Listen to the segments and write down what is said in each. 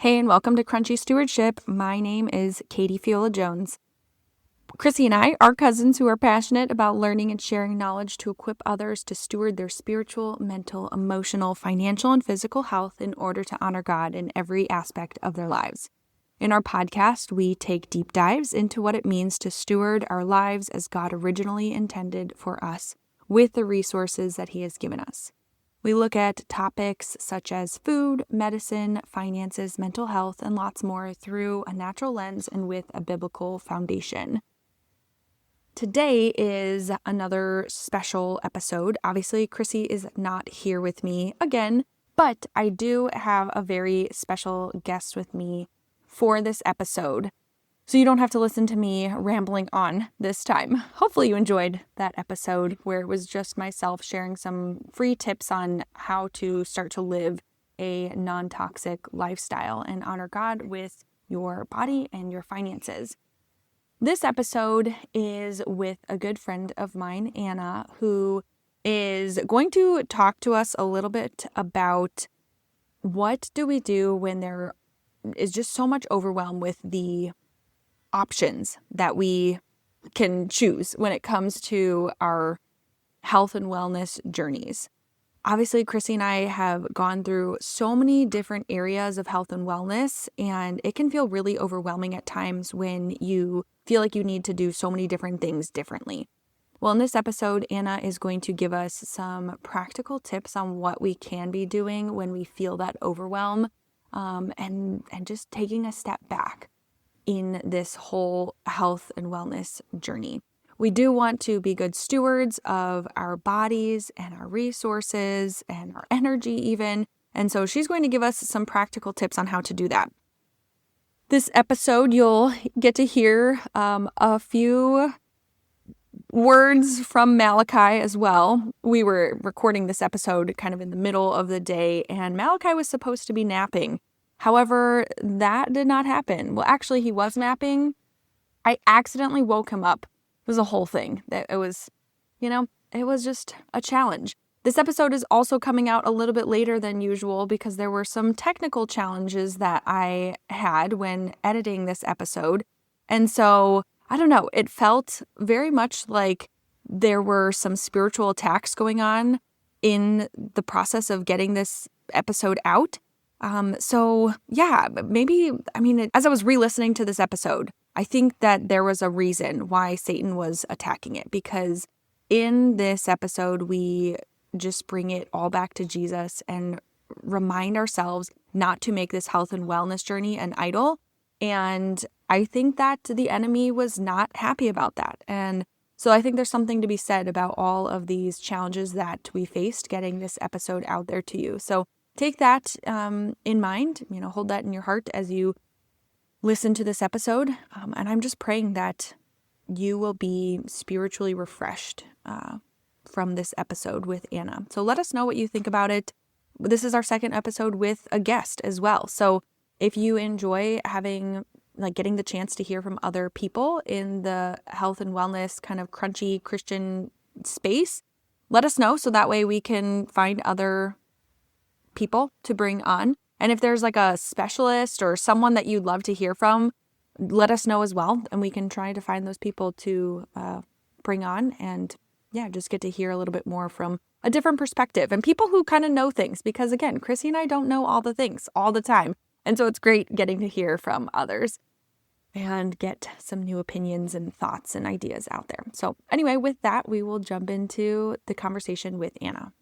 Hey, and welcome to Crunchy Stewardship. My name is Katie Fiola Jones. Chrissy and I are cousins who are passionate about learning and sharing knowledge to equip others to steward their spiritual, mental, emotional, financial, and physical health in order to honor God in every aspect of their lives. In our podcast, we take deep dives into what it means to steward our lives as God originally intended for us with the resources that He has given us. We look at topics such as food, medicine, finances, mental health, and lots more through a natural lens and with a biblical foundation. Today is another special episode. Obviously, Chrissy is not here with me again, but I do have a very special guest with me for this episode. So you don't have to listen to me rambling on this time. Hopefully you enjoyed that episode where it was just myself sharing some free tips on how to start to live a non-toxic lifestyle and honor God with your body and your finances. This episode is with a good friend of mine, Anna, who is going to talk to us a little bit about what do we do when there is just so much overwhelm with the options that we can choose when it comes to our health and wellness journeys. Obviously, Chrissy and I have gone through so many different areas of health and wellness, and it can feel really overwhelming at times when you feel like you need to do so many different things differently. Well, in this episode, Anna is going to give us some practical tips on what we can be doing when we feel that overwhelm, and just taking a step back in this whole health and wellness journey. We do want to be good stewards of our bodies and our resources and our energy even. And so she's going to give us some practical tips on how to do that. This episode, you'll get to hear a few words from Malachi as well. We were recording this episode kind of in the middle of the day, and Malachi was supposed to be napping. However, that did not happen. Well, actually, he was napping. I accidentally woke him up. It was a whole thing. It was just a challenge. This episode is also coming out a little bit later than usual because there were some technical challenges that I had when editing this episode. And so, I don't know, it felt very much like there were some spiritual attacks going on in the process of getting this episode out. As I was re-listening to this episode, I think that there was a reason why Satan was attacking it, because in this episode, we just bring it all back to Jesus and remind ourselves not to make this health and wellness journey an idol. And I think that the enemy was not happy about that. And so I think there's something to be said about all of these challenges that we faced getting this episode out there to you. So take that in mind, hold that in your heart as you listen to this episode. And I'm just praying that you will be spiritually refreshed from this episode with Anna. So let us know what you think about it. This is our second episode with a guest as well. So if you enjoy getting the chance to hear from other people in the health and wellness kind of crunchy Christian space, let us know so that way we can find other people to bring on. And if there's like a specialist or someone that you'd love to hear from, let us know as well. And we can try to find those people to bring on and just get to hear a little bit more from a different perspective and people who kind of know things, because again, Chrissy and I don't know all the things all the time. And so it's great getting to hear from others and get some new opinions and thoughts and ideas out there. So anyway, with that, we will jump into the conversation with Anna.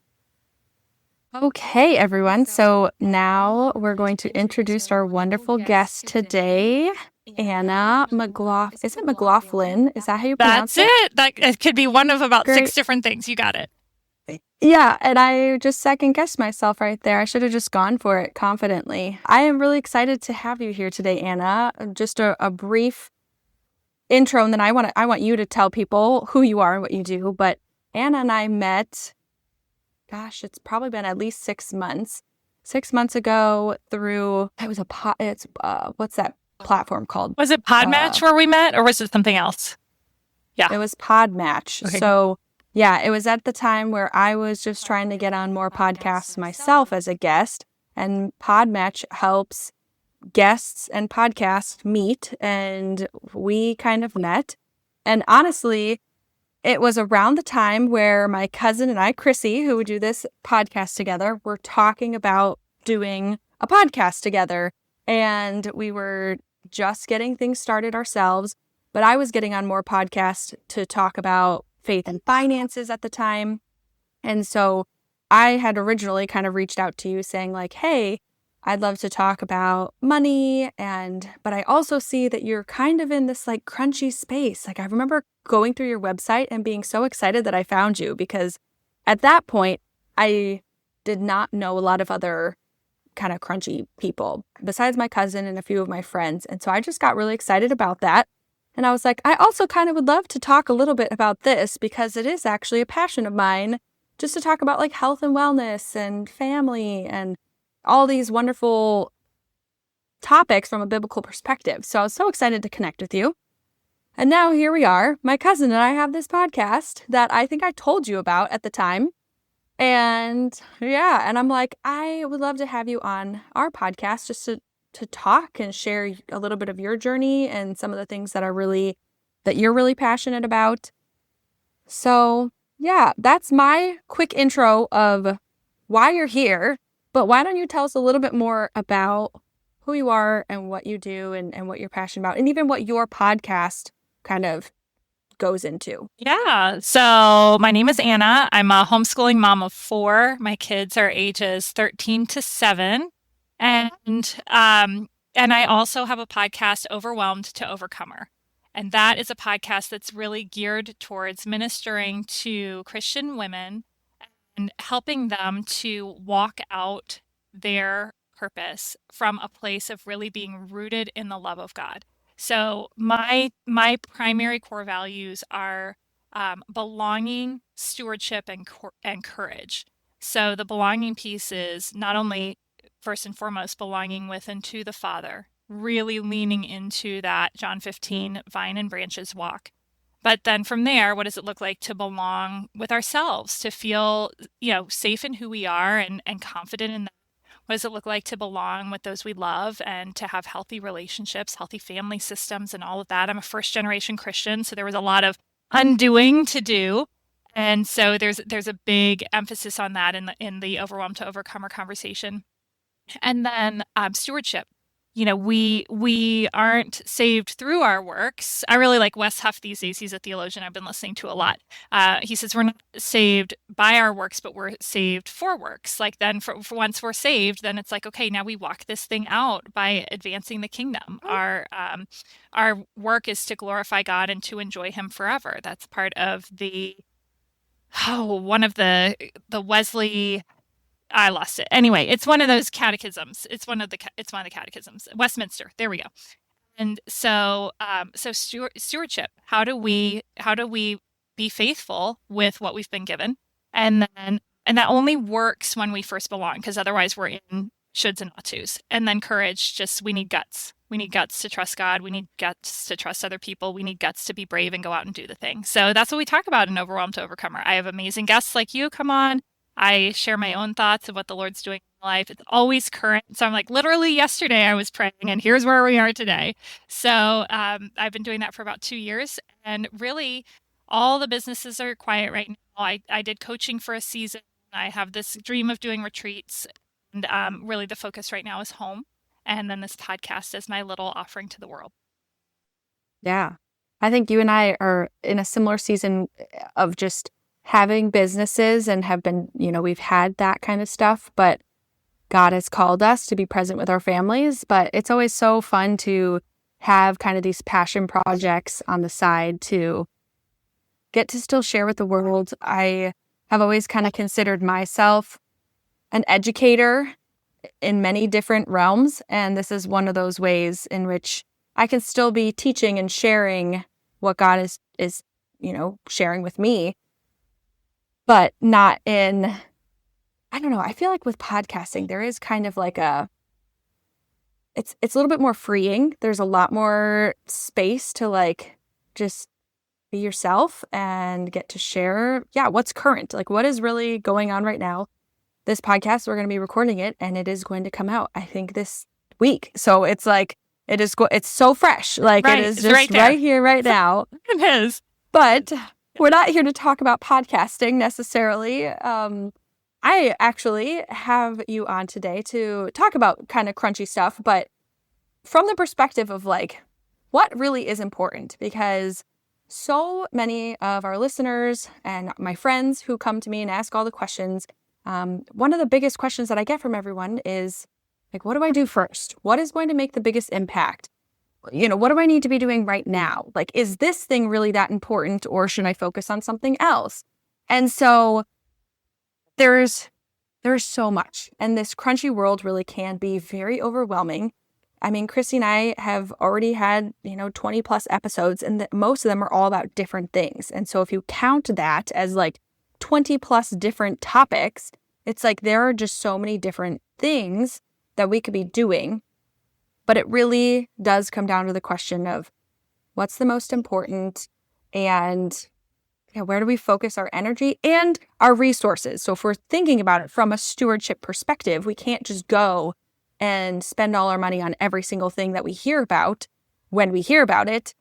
Okay, everyone. So now we're going to introduce our wonderful guest today, Anna McLaughlin. Is it McLaughlin? Is that how you pronounce it? That's it. It could be one of about 6 different things. You got it. Yeah, and I just second-guessed myself right there. I should have just gone for it confidently. I am really excited to have you here today, Anna. Just a brief intro, and then I want you to tell people who you are and what you do. But Anna and I met, it's probably been at least 6 months. 6 months ago through, what's that platform called? Was it Podmatch where we met, or was it something else? Yeah. It was Podmatch. Okay. So yeah, it was at the time where I was just trying to get on more podcasts myself as a guest, and Podmatch helps guests and podcasts meet, and we kind of met. And honestly, it was around the time where my cousin and I, Chrissy, who would do this podcast together, were talking about doing a podcast together. And we were just getting things started ourselves, but I was getting on more podcasts to talk about faith and finances at the time. And so I had originally kind of reached out to you saying like, hey, I'd love to talk about money, but I also see that you're kind of in this like crunchy space. Like I remember going through your website and being so excited that I found you, because at that point I did not know a lot of other kind of crunchy people besides my cousin and a few of my friends. And so I just got really excited about that. And I was like, I also kind of would love to talk a little bit about this, because it is actually a passion of mine, just to talk about like health and wellness and family and all these wonderful topics from a biblical perspective. So I was so excited to connect with you. And now here we are. My cousin and I have this podcast that I think I told you about at the time. And yeah, and I'm like, I would love to have you on our podcast just to talk and share a little bit of your journey and some of the things that you're really passionate about. So yeah, that's my quick intro of why you're here. But why don't you tell us a little bit more about who you are and what you do and what you're passionate about, and even what your podcast kind of goes into? Yeah. So my name is Anna. I'm a homeschooling mom of 4. My kids are ages 13 to 7. And I also have a podcast, Overwhelmed to Overcomer. And that is a podcast that's really geared towards ministering to Christian women and helping them to walk out their purpose from a place of really being rooted in the love of God. So my primary core values are belonging, stewardship, and courage. So the belonging piece is not only first and foremost belonging with and to the Father, really leaning into that John 15 vine and branches walk. But then from there, what does it look like to belong with ourselves, to feel, safe in who we are and confident in that? What does it look like to belong with those we love and to have healthy relationships, healthy family systems, and all of that? I'm a first-generation Christian, so there was a lot of undoing to do. And so there's a big emphasis on that in the Overwhelmed to Overcomer conversation. And then stewardship. We aren't saved through our works. I really like Wes Huff these days. He's a theologian I've been listening to a lot. He says we're not saved by our works, but we're saved for works. Like then for once we're saved, then it's like, okay, now we walk this thing out by advancing the kingdom. Our work is to glorify God and to enjoy him forever. That's part of one of the Wesley. I lost it. Anyway, it's one of those catechisms. It's one of the catechisms. Westminster. There we go. And so stewardship. How do we be faithful with what we've been given? And that only works when we first belong, because otherwise we're in shoulds and ought tos. And then courage, just we need guts. We need guts to trust God. We need guts to trust other people. We need guts to be brave and go out and do the thing. So that's what we talk about in Overwhelmed to Overcomer. I have amazing guests like you come on. I share my own thoughts of what the Lord's doing in my life. It's always current. So I'm like, literally yesterday I was praying and here's where we are today. So I've been doing that for about 2 years. And really, all the businesses are quiet right now. I did coaching for a season. I have this dream of doing retreats. And really the focus right now is home. And then this podcast is my little offering to the world. Yeah. I think you and I are in a similar season of just having businesses and have been, we've had that kind of stuff, but God has called us to be present with our families. But it's always so fun to have kind of these passion projects on the side to get to still share with the world. I have always kind of considered myself an educator in many different realms. And this is one of those ways in which I can still be teaching and sharing what God is sharing with me. But not in, I don't know, I feel like with podcasting, there is kind of like it's a little bit more freeing. There's a lot more space to like just be yourself and get to share, what's current, like what is really going on right now. This podcast, we're going to be recording it and it is going to come out. I think this week. So it's like, it's so fresh. Like Right. it is It's just right there. right here, right now. It is. But we're not here to talk about podcasting necessarily. I actually have you on today to talk about kind of crunchy stuff, but from the perspective of like, what really is important? Because so many of our listeners and my friends who come to me and ask all the questions, one of the biggest questions that I get from everyone is like, what do I do first? What is going to make the biggest impact? What do I need to be doing right now? Like, is this thing really that important, or should I focus on something else? And so there's so much, and this crunchy world really can be very overwhelming. I mean, Chrissy and I have already had, 20 plus episodes, and most of them are all about different things. And so if you count that as like 20 plus different topics, it's like there are just so many different things that we could be doing. But it really does come down to the question of what's the most important, and where do we focus our energy and our resources? So if we're thinking about it from a stewardship perspective, we can't just go and spend all our money on every single thing that we hear about when we hear about it.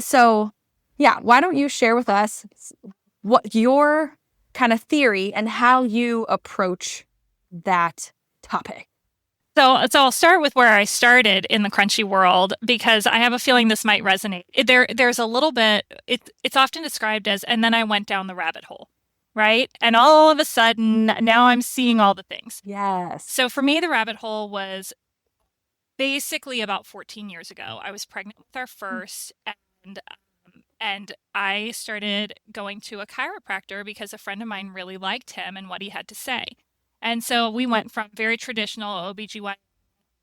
So why don't you share with us what your kind of theory and how you approach that topic? So I'll start with where I started in the crunchy world, because I have a feeling this might resonate. There's a little bit, it's often described as, and then I went down the rabbit hole, right? And all of a sudden, now I'm seeing all the things. Yes. So for me, the rabbit hole was basically about 14 years ago. I was pregnant with our first, and I started going to a chiropractor because a friend of mine really liked him and what he had to say. And so we went from very traditional OBGYN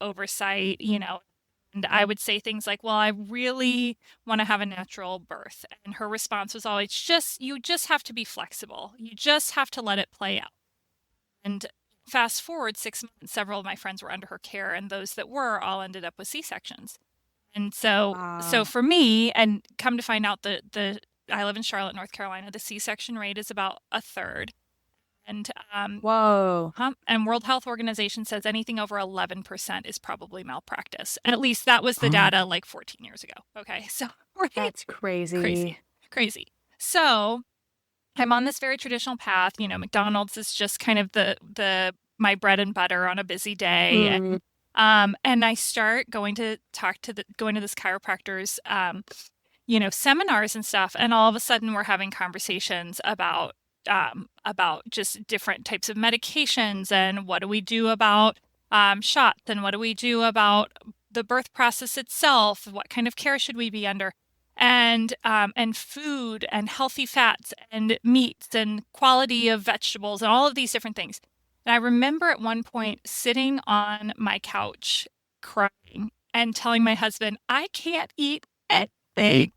oversight, and I would say things like, well, I really want to have a natural birth. And her response was always you just have to be flexible. You just have to let it play out. And fast forward 6 months, several of my friends were under her care, and those that were all ended up with C-sections. And so for me, and come to find out I live in Charlotte, North Carolina, the C-section rate is about a third. And whoa. And World Health Organization says anything over 11% is probably malpractice. And at least that was the data like 14 years ago. Okay, so that's crazy. So I'm on this very traditional path. McDonald's is just kind of the my bread and butter on a busy day. And I start going to this chiropractor's seminars and stuff. And all of a sudden we're having conversations about just different types of medications, and what do we do about shots, and what do we do about the birth process itself, what kind of care should we be under, and food and healthy fats and meats and quality of vegetables and all of these different things. And I remember at one point sitting on my couch crying and telling my husband, I can't eat anything.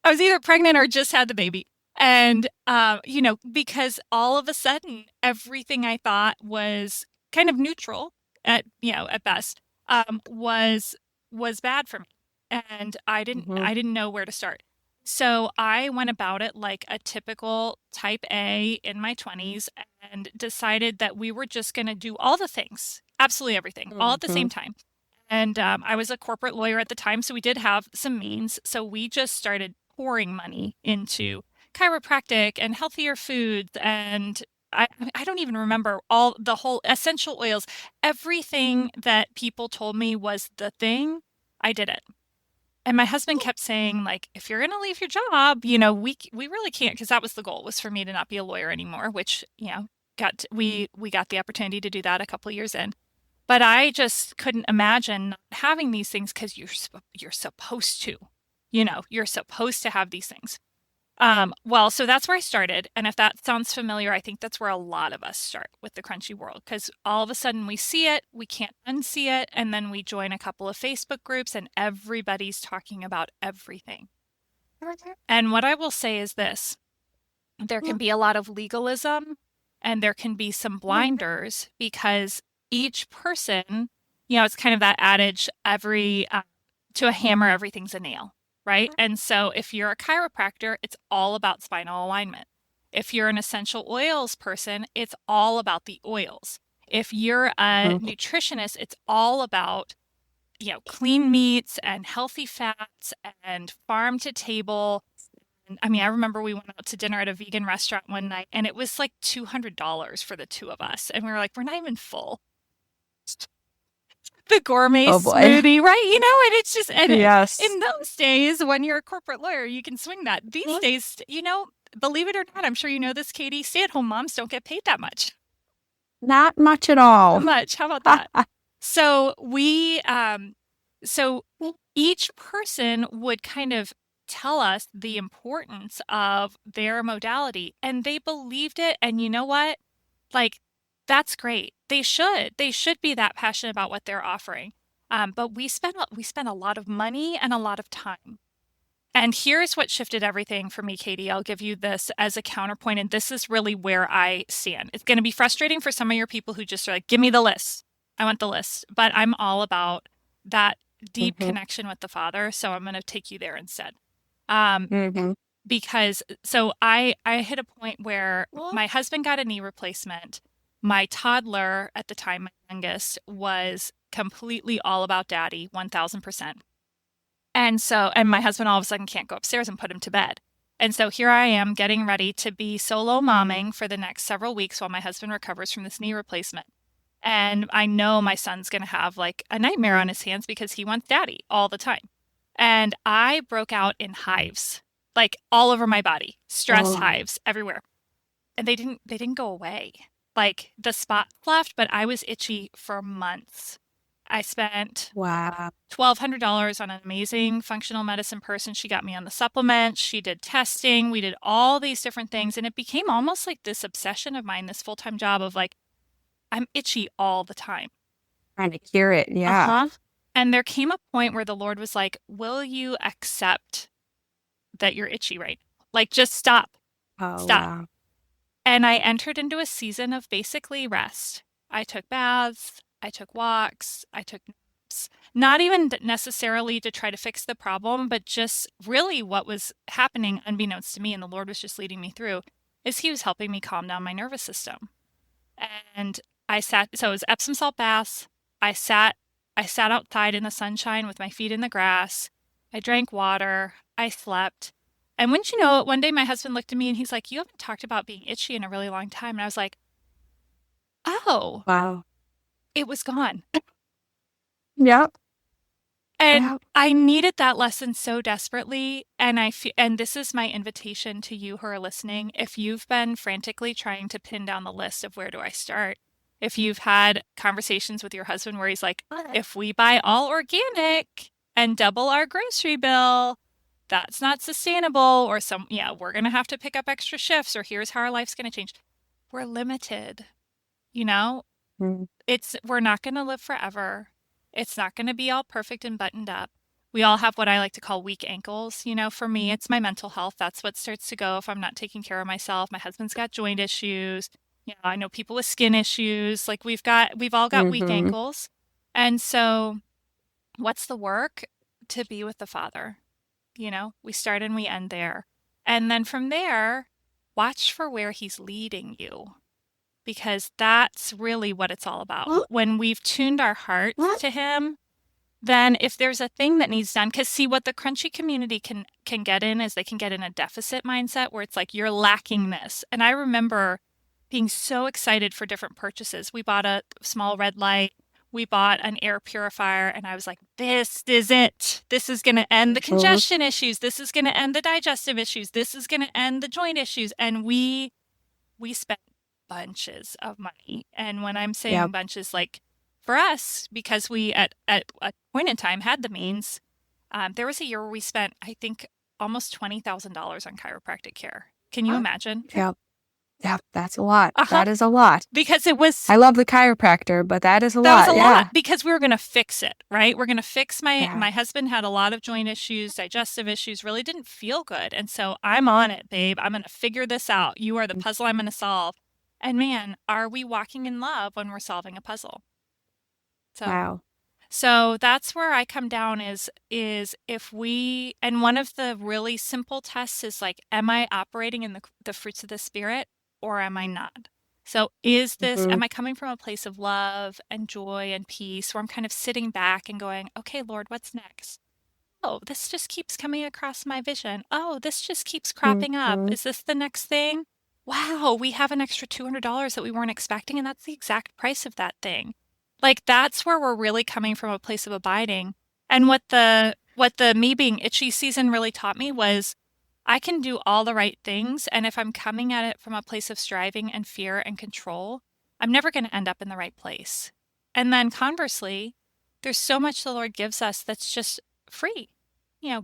I was either pregnant or just had the baby. And, because all of a sudden, everything I thought was kind of neutral at best, was bad for me. And I didn't know where to start. So I went about it like a typical type A in my 20s, and decided that we were just going to do all the things, absolutely everything, all at the same time. And I was a corporate lawyer at the time, so we did have some means. So we just started pouring money into chiropractic and healthier foods, and I don't even remember the whole essential oils. Everything that people told me was the thing, I did it. And my husband kept saying, like, if you're going to leave your job, we really can't, because that was the goal, was for me to not be a lawyer anymore, which, we got the opportunity to do that a couple of years in. But I just couldn't imagine not having these things, because you're supposed to, you're supposed to have these things. So that's where I started. And if that sounds familiar, I think that's where a lot of us start with the crunchy world, because all of a sudden we see it, we can't unsee it. And then we join a couple of Facebook groups and everybody's talking about everything. And what I will say is this: there can be a lot of legalism, and there can be some blinders, because each person, it's kind of that adage, to a hammer, everything's a nail. Right? And so if you're a chiropractor, it's all about spinal alignment. If you're an essential oils person, it's all about the oils. If you're a nutritionist, it's all about, clean meats and healthy fats and farm to table. And I mean, I remember we went out to dinner at a vegan restaurant one night and it was like $200 for the two of us. And we were like, we're not even full. The gourmet Oh boy. smoothie, right? And it's just, and Yes. in those days, when you're a corporate lawyer, you can swing that. These days, believe it or not, I'm sure you know this, Katie, stay-at-home moms don't get paid that much. Not much at all. Not much. How about that? So so each person would kind of tell us the importance of their modality, and they believed it. And you know what? Like, that's great. They should be that passionate about what they're offering. But we spent a lot of money and a lot of time. And here's what shifted everything for me, Katie. I'll give you this as a counterpoint, and this is really where I stand. It's going to be frustrating for some of your people who just are like, give me the list. I want the list. But I'm all about that deep connection with the Father, so I'm going to take you there instead. Because so I hit a point where my husband got a knee replacement. My toddler at the time, my youngest, was completely all about daddy, 1000%. And my husband all of a sudden can't go upstairs and put him to bed. And so here I am getting ready to be solo momming for the next several weeks while my husband recovers from this knee replacement. And I know my son's going to have like a nightmare on his hands because he wants daddy all the time. And I broke out in hives, like all over my body, stress hives everywhere. And they didn't go away. Like the spots left, but I was itchy for months. I spent $1,200 on an amazing functional medicine person. She got me on the supplements. She did testing. We did all these different things. And it became almost like this obsession of mine, this full-time job of like, I'm itchy all the time. Trying to cure it. Yeah. And there came a point where the Lord was like, will you accept that you're itchy right now? Like, just stop. Stop. Wow. And I entered into a season of basically rest. I took baths. I took walks, I took naps, not even necessarily to try to fix the problem, but just really what was happening unbeknownst to me, and the Lord was just leading me through, is he was helping me calm down my nervous system. And so it was Epsom salt baths. I sat outside in the sunshine with my feet in the grass. I drank water. I slept. And wouldn't you know it, one day my husband looked at me and he's like, you haven't talked about being itchy in a really long time. And I was like, oh. Wow. It was gone. Yep. And I needed that lesson so desperately. And and this is my invitation to you who are listening. If you've been frantically trying to pin down the list of where do I start, if you've had conversations with your husband where he's like, if we buy all organic and double our grocery bill, that's not sustainable, or we're going to have to pick up extra shifts, or here's how our life's going to change. We're limited, we're not going to live forever. It's not going to be all perfect and buttoned up. We all have what I like to call weak ankles. For me, it's my mental health. That's what starts to go if I'm not taking care of myself. My husband's got joint issues. I know people with skin issues. Like we've all got weak ankles. And so what's the work? To be with the Father. We start and we end there. And then from there, watch for where he's leading you. Because that's really what it's all about. When we've tuned our hearts to him, then if there's a thing that needs done, because see, what the crunchy community can get in is they can get in a deficit mindset where it's like, you're lacking this. And I remember being so excited for different purchases. We bought a small red light. We bought an air purifier. And I was like, this is it. This is going to end the congestion issues. This is going to end the digestive issues. This is going to end the joint issues. And we spent bunches of money. And when I'm saying bunches, like for us, because we at a point in time had the means, there was a year where we spent, I think, almost $20,000 on chiropractic care. Can you imagine? Yeah, that's a lot. That is a lot. Because it was... I love the chiropractor, but that is a lot. That was a lot because we were going to fix it, right? We're going to fix my husband had a lot of joint issues, digestive issues, really didn't feel good. And so I'm on it, babe. I'm going to figure this out. You are the puzzle I'm going to solve. And man, are we walking in love when we're solving a puzzle? So that's where I come down is if we, and one of the really simple tests is like, am I operating in the fruits of the Spirit or am I not? So is this, Mm-hmm. am I coming from a place of love and joy and peace where I'm kind of sitting back and going, okay, Lord, what's next? Oh, this just keeps coming across my vision. Oh, this just keeps cropping up. Mm-hmm. Is this the next thing? Wow, we have an extra $200 that we weren't expecting, and that's the exact price of that thing. Like that's where we're really coming from a place of abiding. And what the me being itchy season really taught me was I can do all the right things, and if I'm coming at it from a place of striving and fear and control, I'm never going to end up in the right place. And then conversely, there's so much the Lord gives us that's just free.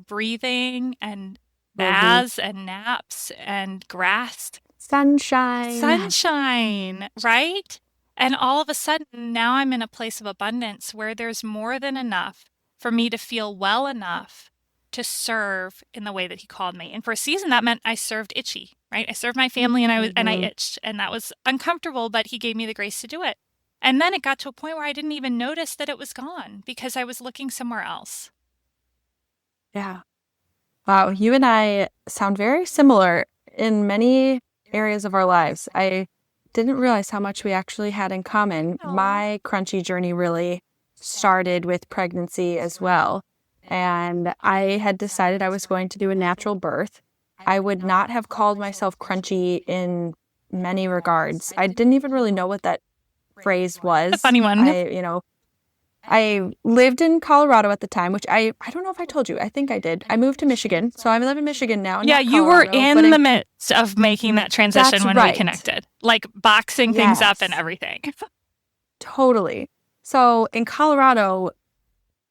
Breathing and Mm-hmm. baths and naps and grass, Sunshine. sunshine, right? And all of a sudden, now I'm in a place of abundance where there's more than enough for me to feel well enough to serve in the way that he called me. And for a season, that meant I served itchy, right? I served my family and I Mm-hmm. itched, and that was uncomfortable, but he gave me the grace to do it. And then it got to a point where I didn't even notice that it was gone because I was looking somewhere else. Yeah. Wow, you and I sound very similar in many areas of our lives. I didn't realize how much we actually had in common. Oh, My crunchy journey really started with pregnancy as well. And I had decided I was going to do a natural birth. I would not have called myself crunchy in many regards. I didn't even really know what that phrase a was. funny one. I lived in Colorado at the time, which I don't know if I told you. I think I did. I moved to Michigan. So I live in Michigan now, Yeah, not you were Colorado, but in the midst of making that transition that's when we right. connected, like boxing things up and Yes, everything. totally. So in Colorado,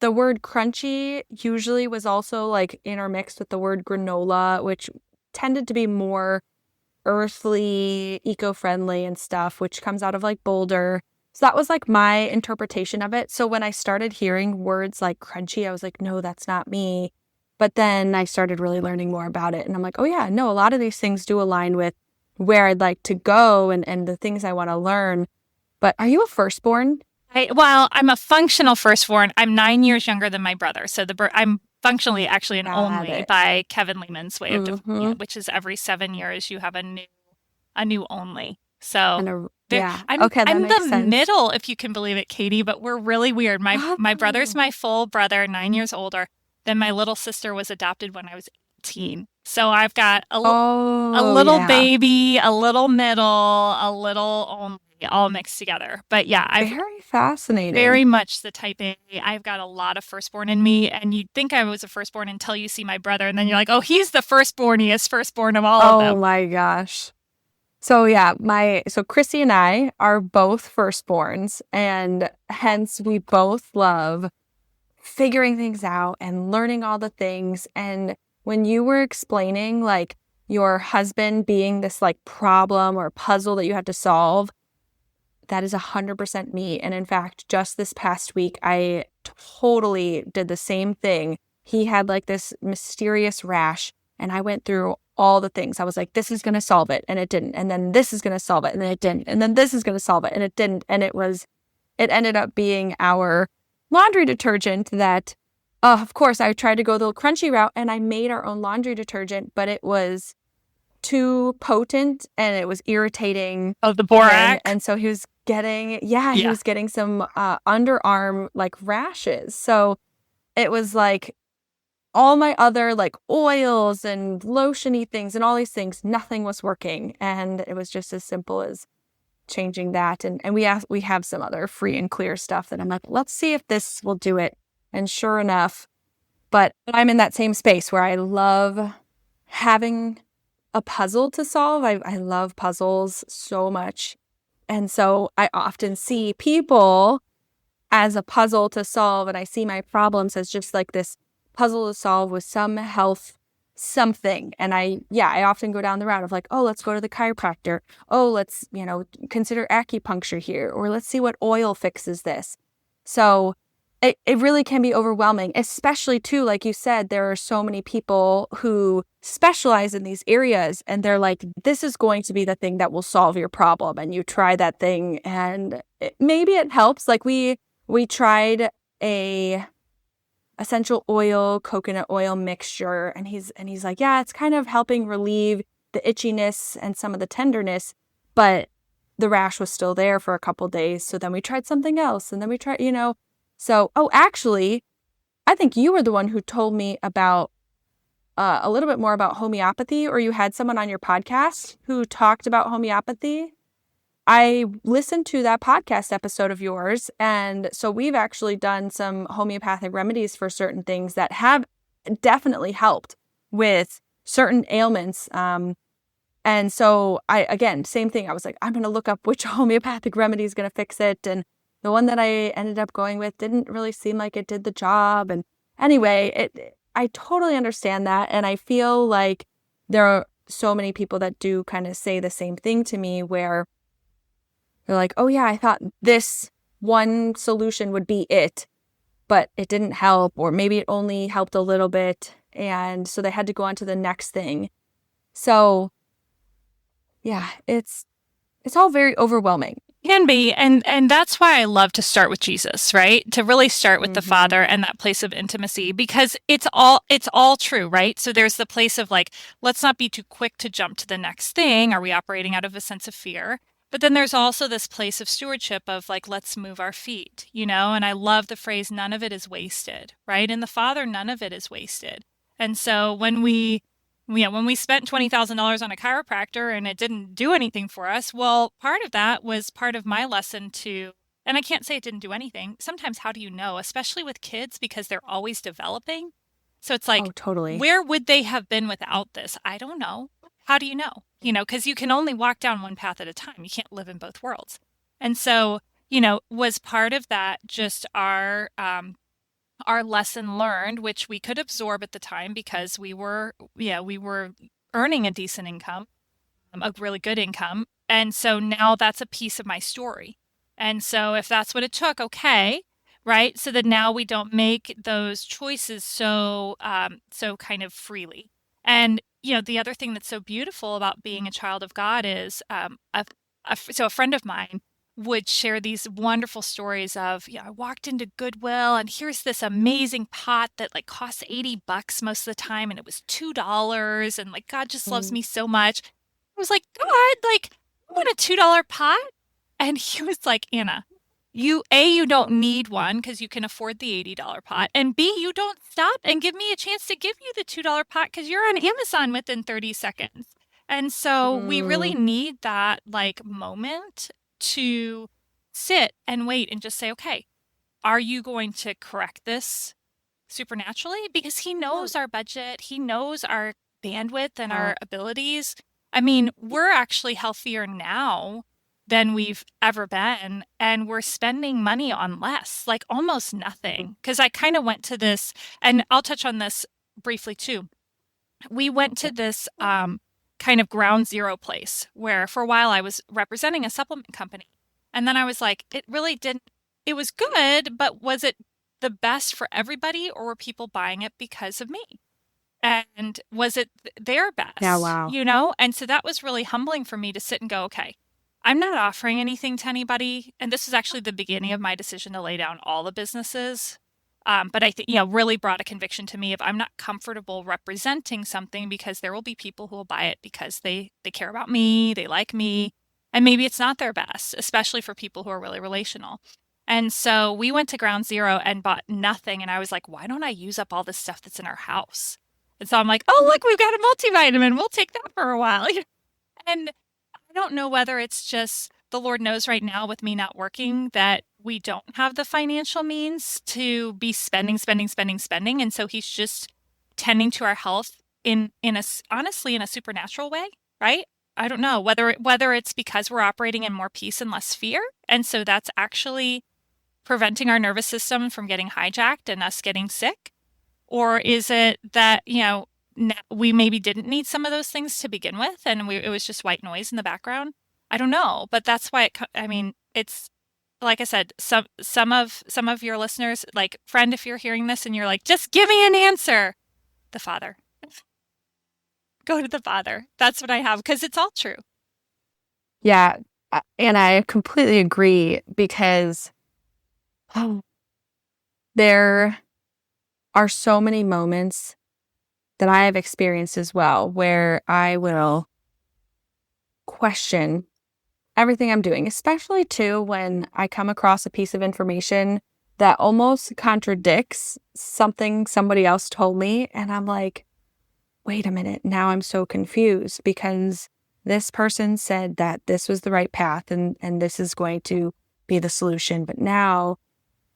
the word crunchy usually was also like intermixed with the word granola, which tended to be more earthly, eco-friendly and stuff, which comes out of like Boulder. So that was like my interpretation of it. So when I started hearing words like crunchy, I was like, no, that's not me. But then I started really learning more about it. And I'm like, oh yeah, no, a lot of these things do align with where I'd like to go and the things I want to learn. But are you a firstborn? Well, I'm a functional firstborn. I'm 9 years younger than my brother, so I'm functionally actually an Got only it. by Kevin Lehman's way of defining Mm-hmm. it, which is every 7 years you have a new only. So there, Yeah. I'm Okay, that I'm makes the sense. middle, if you can believe it, Katie. But we're really weird. My brother's Oh, my full brother, 9 years older. Then my little sister was adopted when I was 18. So I've got a oh little yeah. baby, a little middle, a little only, all mixed together. But yeah, I've Very fascinating. very much the type A. I've got a lot of firstborn in me, and you'd think I was a firstborn until you see my brother, and then you're like, oh, he's the firstborniest firstborn of all of Oh them. my gosh. So yeah, so Chrissy and I are both firstborns, and hence we both love figuring things out and learning all the things. And when you were explaining like your husband being this like problem or puzzle that you had to solve, that is 100% me. And in fact, just this past week, I totally did the same thing. He had like this mysterious rash, and I went through all the things. I was like, this is going to solve it, and it didn't. And then this is going to solve it, and then it didn't. And then this is going to solve it, and it didn't. And it ended up being our laundry detergent that, of course, I tried to go the crunchy route, and I made our own laundry detergent, but it was too potent and it was irritating Oh, the him. borax. And so he Yeah. was getting some underarm like rashes. So it was like all my other like oils and lotiony things and all these things, nothing was working. And it was just as simple as changing that. And we have some other free and clear stuff that I'm like, let's see if this will do it. And sure enough, but I'm in that same space where I love having a puzzle to solve. I love puzzles so much. And so I often see people as a puzzle to solve, and I see my problems as just like this puzzle to solve with some health something. And I often go down the route of like, oh, let's go to the chiropractor. Oh, let's, consider acupuncture here, or let's see what oil fixes this. So it really can be overwhelming, especially too, like you said, there are so many people who specialize in these areas and they're like, this is going to be the thing that will solve your problem. And you try that thing and maybe it helps. Like we tried a essential oil, coconut oil mixture, and he's like, yeah, it's kind of helping relieve the itchiness and some of the tenderness, but the rash was still there for a couple days. So then we tried something else, and then we tried, So, actually, I think you were the one who told me about a little bit more about homeopathy, or you had someone on your podcast who talked about homeopathy. I listened to that podcast episode of yours, and so we've actually done some homeopathic remedies for certain things that have definitely helped with certain ailments. And so again, same thing. I was like, I'm going to look up which homeopathic remedy is going to fix it. And the one that I ended up going with didn't really seem like it did the job. And anyway, I totally understand that. And I feel like there are so many people that do kind of say the same thing to me, where they're like, oh yeah, I thought this one solution would be it, but it didn't help, or maybe it only helped a little bit. And so they had to go on to the next thing. So yeah, it's all very overwhelming. Can be. And that's why I love to start with Jesus, right? To really start with the Mm-hmm. Father and that place of intimacy, because it's all true, right? So there's the place of like, let's not be too quick to jump to the next thing. Are we operating out of a sense of fear? But then there's also this place of stewardship of like, let's move our feet, and I love the phrase, none of it is wasted, right? In the Father, none of it is wasted. And so when we spent $20,000 on a chiropractor and it didn't do anything for us, well, part of that was part of my lesson and I can't say it didn't do anything. Sometimes how do you know, especially with kids, because they're always developing. So it's like, Oh, totally. where would they have been without this? I don't know. How do you know? Because you can only walk down one path at a time. You can't live in both worlds. And so, was part of that just our lesson learned, which we could absorb at the time because we were earning a decent income, a really good income. And so now that's a piece of my story. And so if that's what it took, okay, right? So that now we don't make those choices so kind of freely. And the other thing that's so beautiful about being a child of God is so a friend of mine would share these wonderful stories of, I walked into Goodwill and here's this amazing pot that like costs $80 most of the time, and it was $2, and like God just loves me so much. I was like, God, like, I want a $2 pot. And he was like, Anna, you don't need one because you can afford the $80 pot. And B, you don't stop and give me a chance to give you the $2 pot because you're on Amazon within 30 seconds. And so we really need that like moment to sit and wait and just say, okay, are you going to correct this supernaturally? Because he knows our budget, he knows our bandwidth and our abilities. I mean, we're actually healthier now than we've ever been, and we're spending money on less, like almost nothing. Because I kind of went to this, and I'll touch on this briefly too. We went to this kind of ground zero place where for a while I was representing a supplement company. And then I was like, it was good, but was it the best for everybody, or were people buying it because of me? And was it their best? Yeah, wow. And so that was really humbling for me to sit and go, okay, I'm not offering anything to anybody. And this was actually the beginning of my decision to lay down all the businesses. But I think, really brought a conviction to me of I'm not comfortable representing something because there will be people who will buy it because they care about me, they like me, and maybe it's not their best, especially for people who are really relational. And so we went to ground zero and bought nothing. And I was like, why don't I use up all this stuff that's in our house? And so I'm like, oh, look, we've got a multivitamin. We'll take that for a while. And I don't know whether it's just the Lord knows right now with me not working that we don't have the financial means to be spending. And so he's just tending to our health honestly in a supernatural way, right? I don't know whether it's because we're operating in more peace and less fear. And so that's actually preventing our nervous system from getting hijacked and us getting sick. Or is it that, we maybe didn't need some of those things to begin with and it was just white noise in the background? I don't know, but that's why it's like I said, some of your listeners, like, friend, if you're hearing this and you're like, just give me an answer, the Father. Go to the Father. That's what I have, because it's all true. Yeah, and I completely agree, because there are so many moments that I have experienced as well where I will question everything I'm doing, especially too when I come across a piece of information that almost contradicts something somebody else told me. And I'm like, wait a minute, now I'm so confused because this person said that this was the right path and this is going to be the solution. But now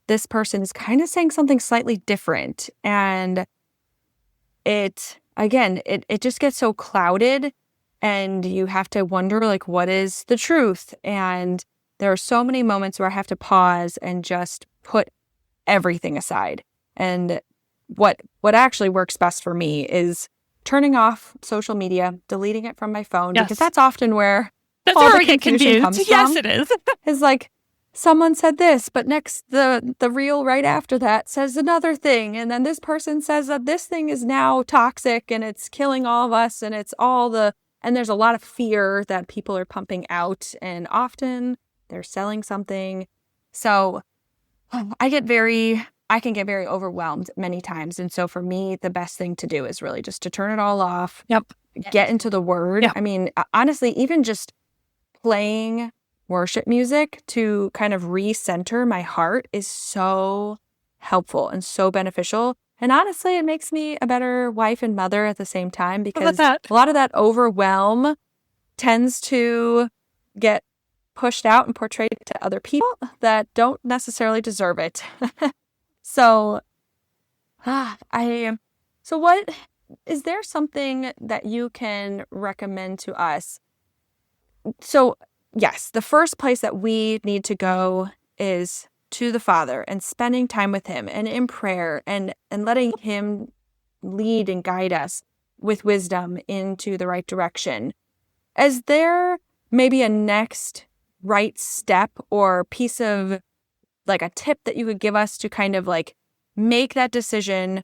this person is kind of saying something slightly different. And it just gets so clouded and you have to wonder, like, what is the truth? And there are so many moments where I have to pause and just put everything aside. And what actually works best for me is turning off social media, deleting it from my phone, because Yes. that's often where That's all where the we get confusion confused. comes Yes, from. it is. Is like, someone said this, but next the reel right after that says another thing, and then this person says that this thing is now toxic and it's killing all of us, and and there's a lot of fear that people are pumping out, and often they're selling something. So I can get very overwhelmed many times. And so for me, the best thing to do is really just to turn it all off, Yep. get into the word. Yeah. I mean, honestly, even just playing worship music to kind of recenter my heart is so helpful and so beneficial. And honestly, it makes me a better wife and mother at the same time, because a lot of that overwhelm tends to get pushed out and portrayed to other people that don't necessarily deserve it. So, so what is there something that you can recommend to us? So, yes, the first place that we need to go is to the Father and spending time with him and in prayer and letting him lead and guide us with wisdom into the right direction. Is there maybe a next right step or piece of, like, a tip that you could give us to kind of like make that decision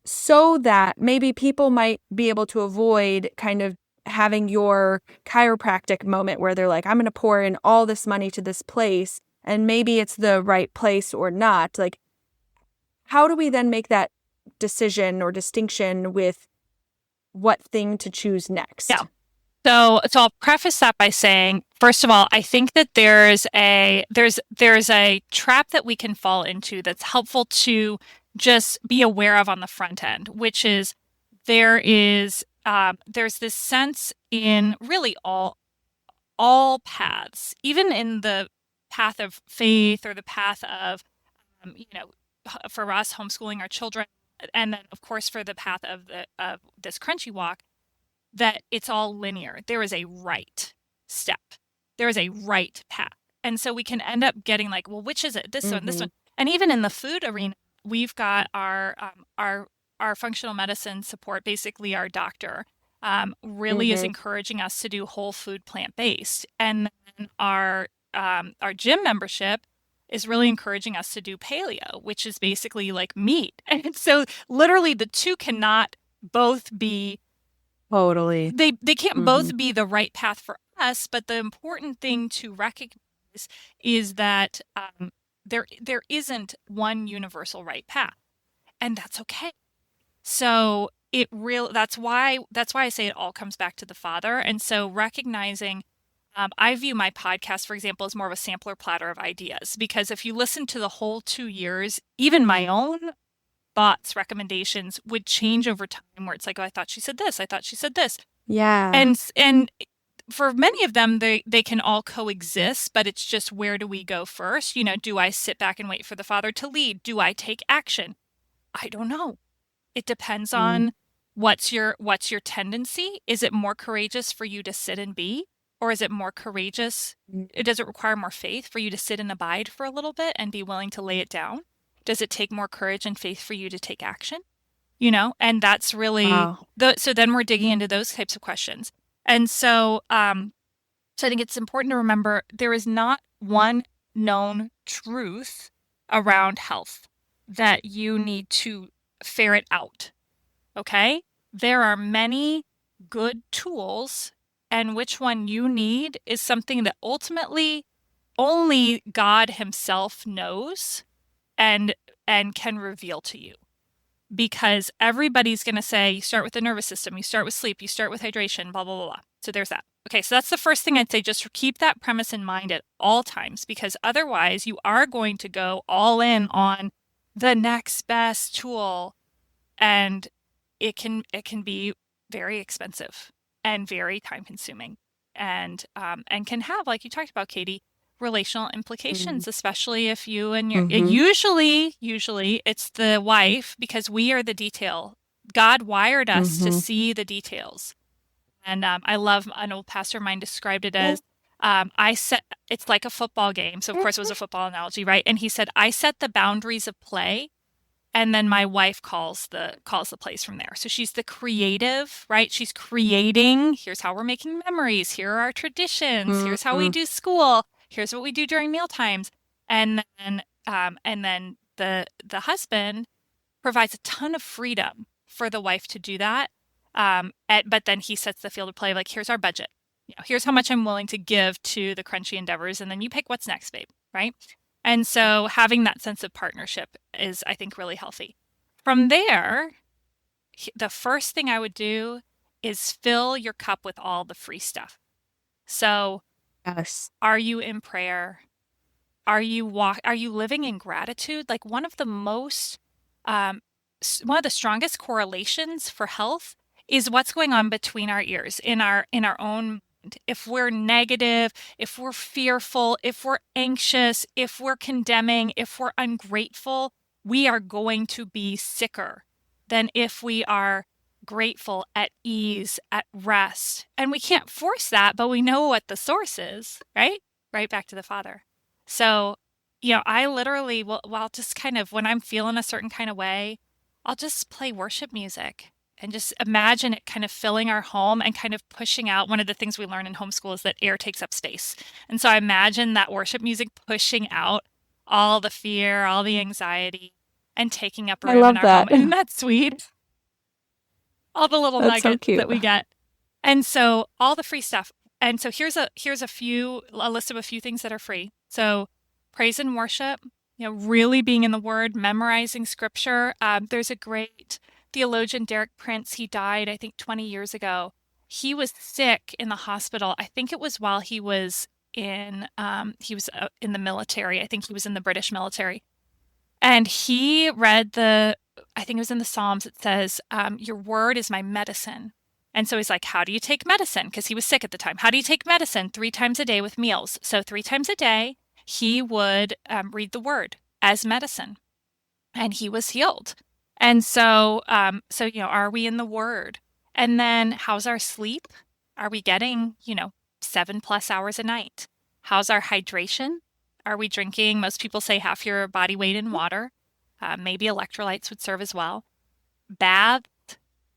so that maybe people might be able to avoid kind of having your chiropractic moment where they're like, I'm going to pour in all this money to this place and maybe it's the right place or not? Like, how do we then make that decision or distinction with what thing to choose next? Yeah. So I'll preface that by saying, first of all, I think that there's a trap that we can fall into that's helpful to just be aware of on the front end, which is there's this sense in really all paths, even in the path of faith or the path of for us homeschooling our children, and then of course for the path of this crunchy walk, that it's all linear. There is a right step. There is a right path. And so we can end up getting like, well, which is it? This one, this one. And even in the food arena, we've got our functional medicine support, basically our doctor, really is encouraging us to do whole food plant-based. And then our gym membership is really encouraging us to do paleo, which is basically like meat. And so literally the two cannot both be Totally. They can't both be the right path for us, but the important thing to recognize is that there isn't one universal right path, and that's okay. So that's why I say it all comes back to the Father. And so recognizing, I view my podcast, for example, as more of a sampler platter of ideas, because if you listen to the whole 2 years, even my own thoughts, recommendations would change over time, where it's like, oh, I thought she said this. I thought she said this. Yeah. And for many of them, they can all coexist, but it's just, where do we go first? Do I sit back and wait for the Father to lead? Do I take action? I don't know. It depends on what's your tendency. Is it more courageous for you to sit and be? Or is it more courageous? Does it require more faith for you to sit and abide for a little bit and be willing to lay it down? Does it take more courage and faith for you to take action? And that's really, so then we're digging into those types of questions. And so I think it's important to remember there is not one known truth around health that you need to ferret out. Okay? There are many good tools, and which one you need is something that ultimately only God himself knows and can reveal to you. Because everybody's going to say, you start with the nervous system, you start with sleep, you start with hydration, blah, blah, blah, blah. So there's that. Okay, so that's the first thing I'd say. Just keep that premise in mind at all times, because otherwise you are going to go all in on the next best tool, and it can be very expensive and very time consuming, and can have, like you talked about, Katie, relational implications, especially if you and your Mm-hmm. usually it's the wife, because we are the detail. God wired us to Mm-hmm. see the details. And I love, an old pastor of mine described it as, I set, it's like a football game. So of course it was a football analogy, right? And he said, I set the boundaries of play, and then my wife calls the plays from there. So she's the creative, right? She's creating, here's how we're making memories, here are our traditions, here's how we Mm-hmm. do school, here's what we do during meal times. And then the husband provides a ton of freedom for the wife to do that. But then he sets the field of play, like, here's our budget. Here's how much I'm willing to give to the crunchy endeavors, and then you pick what's next, babe, right? And so having that sense of partnership is, I think, really healthy. From there, the first thing I would do is fill your cup with all the free stuff. So, Yes. are you in prayer? Are you living in gratitude? Like, um, one of the strongest correlations for health is what's going on between our ears, in our own mind. If we're negative, if we're fearful, if we're anxious, if we're condemning, if we're ungrateful, we are going to be sicker than if we are grateful, at ease, at rest. And we can't force that, but we know what the source is, right? Right back to the Father. So, I literally will, well, just kind of, when I'm feeling a certain kind of way, I'll just play worship music and just imagine it kind of filling our home and kind of pushing out. One of the things we learn in homeschool is that air takes up space. And so I imagine that worship music pushing out all the fear, all the anxiety, and taking up I room in love our home. that. Isn't that sweet? All the little That's so nuggets that cute. we get. And so all the free stuff. And so here's a list of a few things that are free. So praise and worship, really being in the Word, memorizing Scripture. There's a great theologian, Derek Prince. He died, I think, 20 years ago. He was sick in the hospital. I think it was while he was in the military. I think he was in the British military. And he read I think it was in the Psalms, it says, your word is my medicine. And so he's like, how do you take medicine? Because he was sick at the time. How do you take medicine? 3 times a day with meals. So 3 times a day, he would read the word as medicine, and he was healed. And so are we in the word? And then how's our sleep? Are we getting, 7+ hours a night? How's our hydration? Are we drinking? Most people say half your body weight in water. Maybe electrolytes would serve as well. Baths,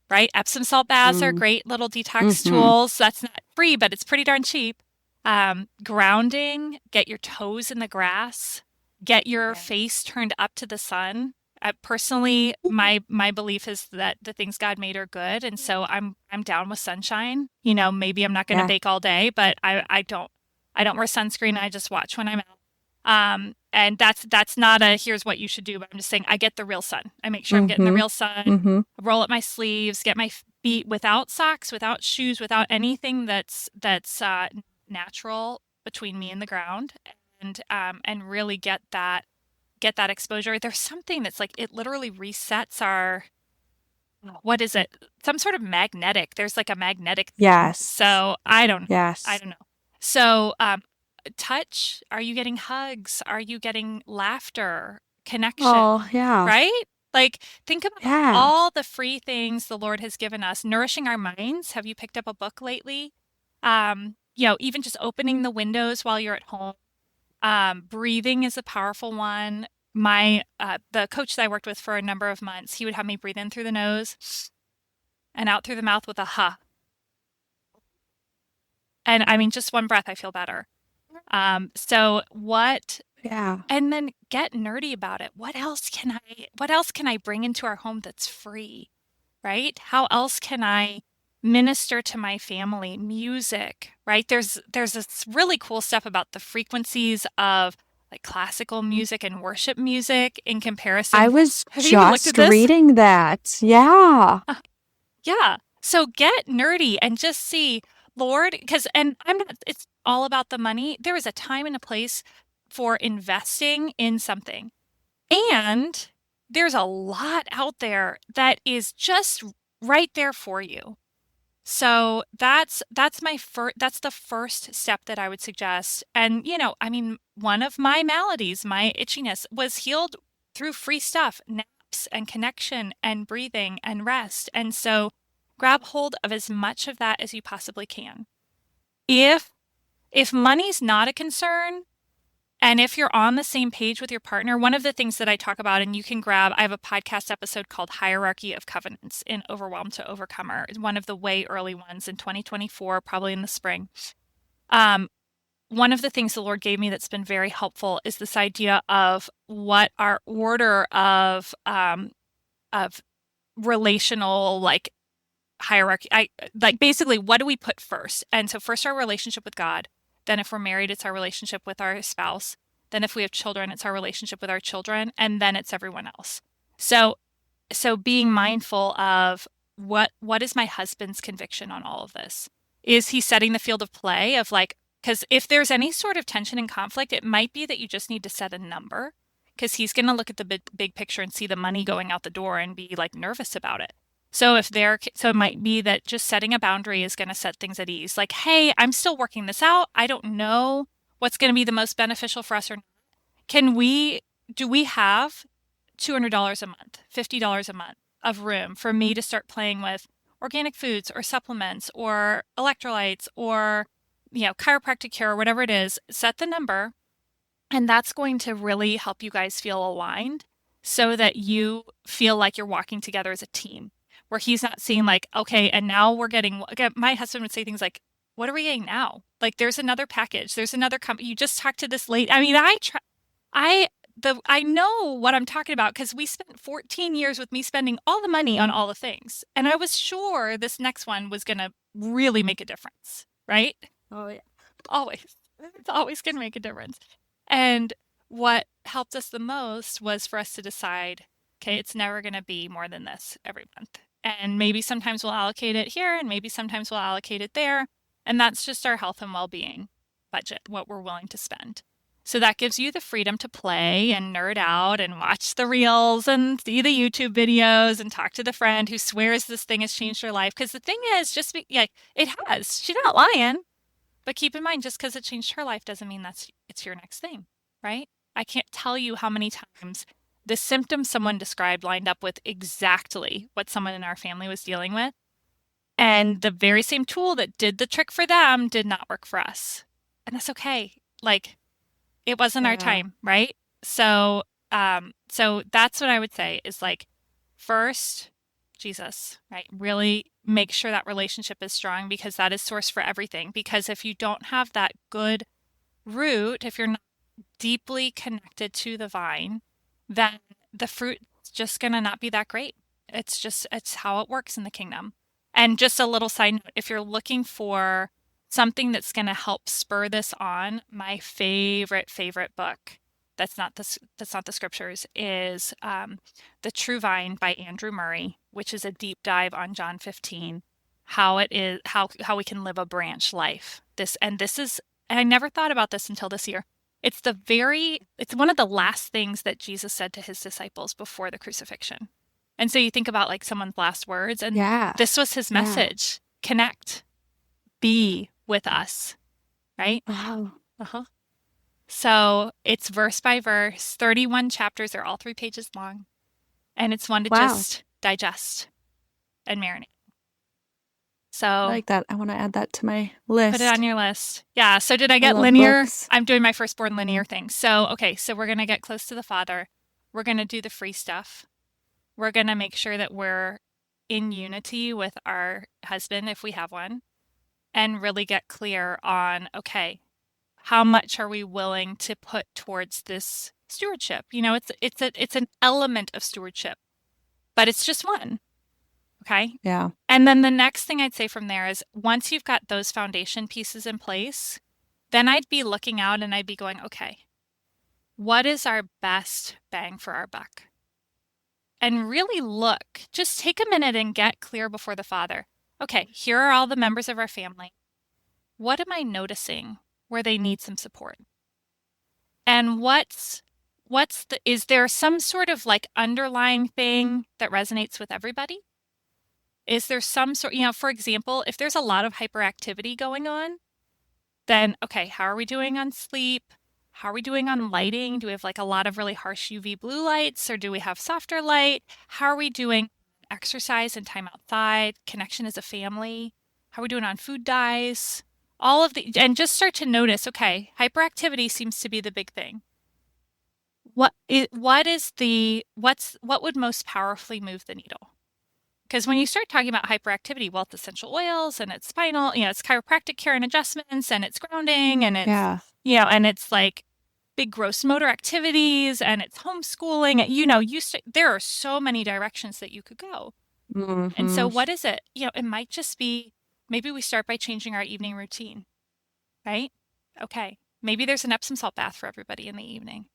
right? Epsom salt baths are Mm. great little detox Mm-hmm. tools. That's not free, but it's pretty darn cheap. Grounding, get your toes in the grass, get your Yeah. face turned up to the sun. Personally, my belief is that the things God made are good, and so I'm down with sunshine. Maybe I'm not going to Yeah. bake all day, but I don't wear sunscreen. I just watch when I'm out. And that's not a here's what you should do, but I'm just saying I get the real sun. I make sure I'm getting the Mm-hmm. real sun. Mm-hmm. Roll up my sleeves, get my feet without socks, without shoes, without anything that's natural between me and the ground, and really get that exposure. There's something that's like, it literally resets our, what is it? Some sort of magnetic. There's like a magnetic thing. Yes. So I Yes. don't know. So touch. Are you getting hugs? Are you getting laughter, connection? Oh, yeah. Right? Like, think about Yeah. all the free things the Lord has given us. Nourishing our minds. Have you picked up a book lately? Even just opening the windows while you're at home. Breathing is a powerful one. The coach that I worked with for a number of months, he would have me breathe in through the nose and out through the mouth with a huh. And I mean, just one breath, I feel better. So what, Yeah. and then get nerdy about it. What else can I bring into our home that's free, right? How else can I minister to my family? Music, right? There's this really cool stuff about the frequencies of, like, classical music and worship music in I comparison. was Have you even looked at just this? reading that. Yeah. Yeah. So get nerdy and just see, Lord, and I'm not, it's all about the money. There is a time and a place for investing in something. And there's a lot out there that is just right there for you. So that's the first step that I would suggest. And I mean, one of my maladies, my itchiness, was healed through free stuff, naps and connection and breathing and rest. And so grab hold of as much of that as you possibly can. If money's not a concern, and if you're on the same page with your partner, one of the things that I talk about, and you can grab, I have a podcast episode called Hierarchy of Covenants in Overwhelmed to Overcomer. It's one of the way early ones in 2024, probably in the spring. One of the things the Lord gave me that's been very helpful is this idea of what our order of relational, like, hierarchy, basically, what do we put first? And so first, our relationship with God. Then if we're married, it's our relationship with our spouse. Then if we have children, it's our relationship with our children. And then it's everyone else. So being mindful of what is my husband's conviction on all of this? Is he setting the field of play of because if there's any sort of tension and conflict, it might be that you just need to set a number, because he's going to look at the big picture and see the money going out the door and be nervous about it. So it might be that just setting a boundary is going to set things at ease. Like, hey, I'm still working this out. I don't know what's going to be the most beneficial for us or not. Do we have $200 a month, $50 a month of room for me to start playing with organic foods or supplements or electrolytes or, chiropractic care or whatever it is? Set the number, and that's going to really help you guys feel aligned so that you feel like you're walking together as a team, where he's not seeing okay, and now we're getting, my husband would say things like, what are we getting now? There's another package. There's another company. You just talked to this lady. I mean, I know what I'm talking about, because we spent 14 years with me spending all the money on all the things. And I was sure this next one was going to really make a difference, right? Oh, yeah. Always. It's always going to make a difference. And what helped us the most was for us to decide, okay, it's never going to be more than this every month. And maybe sometimes we'll allocate it here, and maybe sometimes we'll allocate it there. And that's just our health and well-being budget, what we're willing to spend. So that gives you the freedom to play and nerd out and watch the reels and see the YouTube videos and talk to the friend who swears this thing has changed her life. Because the thing is, it has. She's not lying. But keep in mind, just because it changed her life doesn't mean it's your next thing, right? I can't tell you how many times the symptoms someone described lined up with exactly what someone in our family was dealing with. And the very same tool that did the trick for them did not work for us. And that's okay. It wasn't our time, right? So that's what I would say is first, Jesus, right? Really make sure that relationship is strong, because that is source for everything. Because if you don't have that good root, if you're not deeply connected to the vine, then the fruit is just going to not be that great. It's how it works in the kingdom. And just a little side note, if you're looking for something that's going to help spur this on, my favorite book, that's not the scriptures, is The True Vine by Andrew Murray, which is a deep dive on John 15, how we can live a branch life. And I never thought about this until this year. It's one of the last things that Jesus said to his disciples before the crucifixion. And so you think about someone's last words, and this was his message: connect, be with us, right? Wow. Uh-huh. So it's verse by verse, 31 chapters. They're all 3 pages long. And it's one to just digest and marinate. So I like that. I want to add that to my list. Put it on your list. Yeah. So did I get linear? Books. I'm doing my firstborn linear thing. So, okay. So we're going to get close to the Father. We're going to do the free stuff. We're going to make sure that we're in unity with our husband, if we have one, and really get clear on, okay, how much are we willing to put towards this stewardship? It's an element of stewardship, but it's just one. Okay. Yeah. And then the next thing I'd say from there is, once you've got those foundation pieces in place, then I'd be looking out and I'd be going, okay, what is our best bang for our buck? And really just take a minute and get clear before the Father. Okay, here are all the members of our family. what am I noticing where they need some support? And is there some sort of like underlying thing that resonates with everybody? Is there some sort, for example, if there's a lot of hyperactivity going on, then, okay, how are we doing on sleep? How are we doing on lighting? Do we have like a lot of really harsh UV blue lights or do we have softer light? How are we doing exercise and time outside, connection as a family? How are we doing on food dyes? And just start to notice, okay, hyperactivity seems to be the big thing. What would most powerfully move the needle? Because when you start talking about hyperactivity, well, it's essential oils and it's spinal, it's chiropractic care and adjustments and it's grounding and it's, and it's like big gross motor activities and it's homeschooling. There are so many directions that you could go. Mm-hmm. And so what is it? It might just be, maybe we start by changing our evening routine, right? Okay. Maybe there's an Epsom salt bath for everybody in the evening.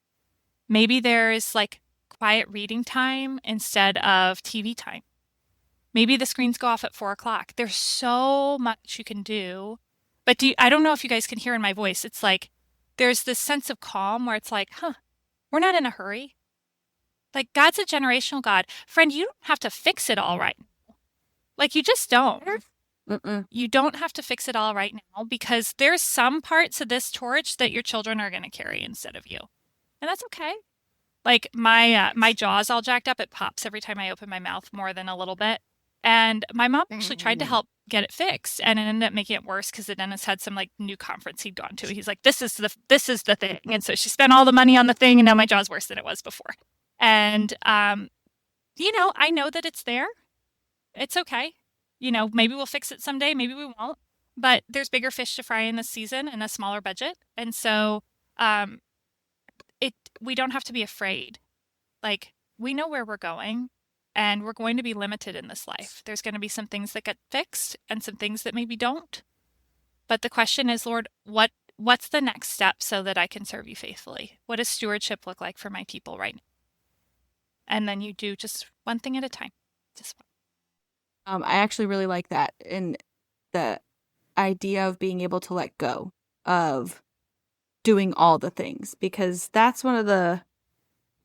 Maybe there's like quiet reading time instead of TV time. Maybe the screens go off at 4:00. There's so much you can do. But I don't know if you guys can hear in my voice. It's like there's this sense of calm where it's like, we're not in a hurry. Like God's a generational God. Friend, you don't have to fix it all right now. Like you just don't. Mm-mm. You don't have to fix it all right now because there's some parts of this torch that your children are going to carry instead of you. And that's okay. Like my jaw's all jacked up. It pops every time I open my mouth more than a little bit. And my mom actually tried to help get it fixed, and it ended up making it worse because the dentist had some like new conference he'd gone to. He's like, "This is the thing," and so she spent all the money on the thing, and now my jaw's worse than it was before. And I know that it's there. It's okay. Maybe we'll fix it someday. Maybe we won't. But there's bigger fish to fry in this season and a smaller budget, and so we don't have to be afraid. Like we know where we're going. And we're going to be limited in this life. There's going to be some things that get fixed and some things that maybe don't. But the question is, Lord, what's the next step so that I can serve you faithfully? What does stewardship look like for my people right now? And then you do just one thing at a time. Just one. I actually really like that, and the idea of being able to let go of doing all the things, because that's one of the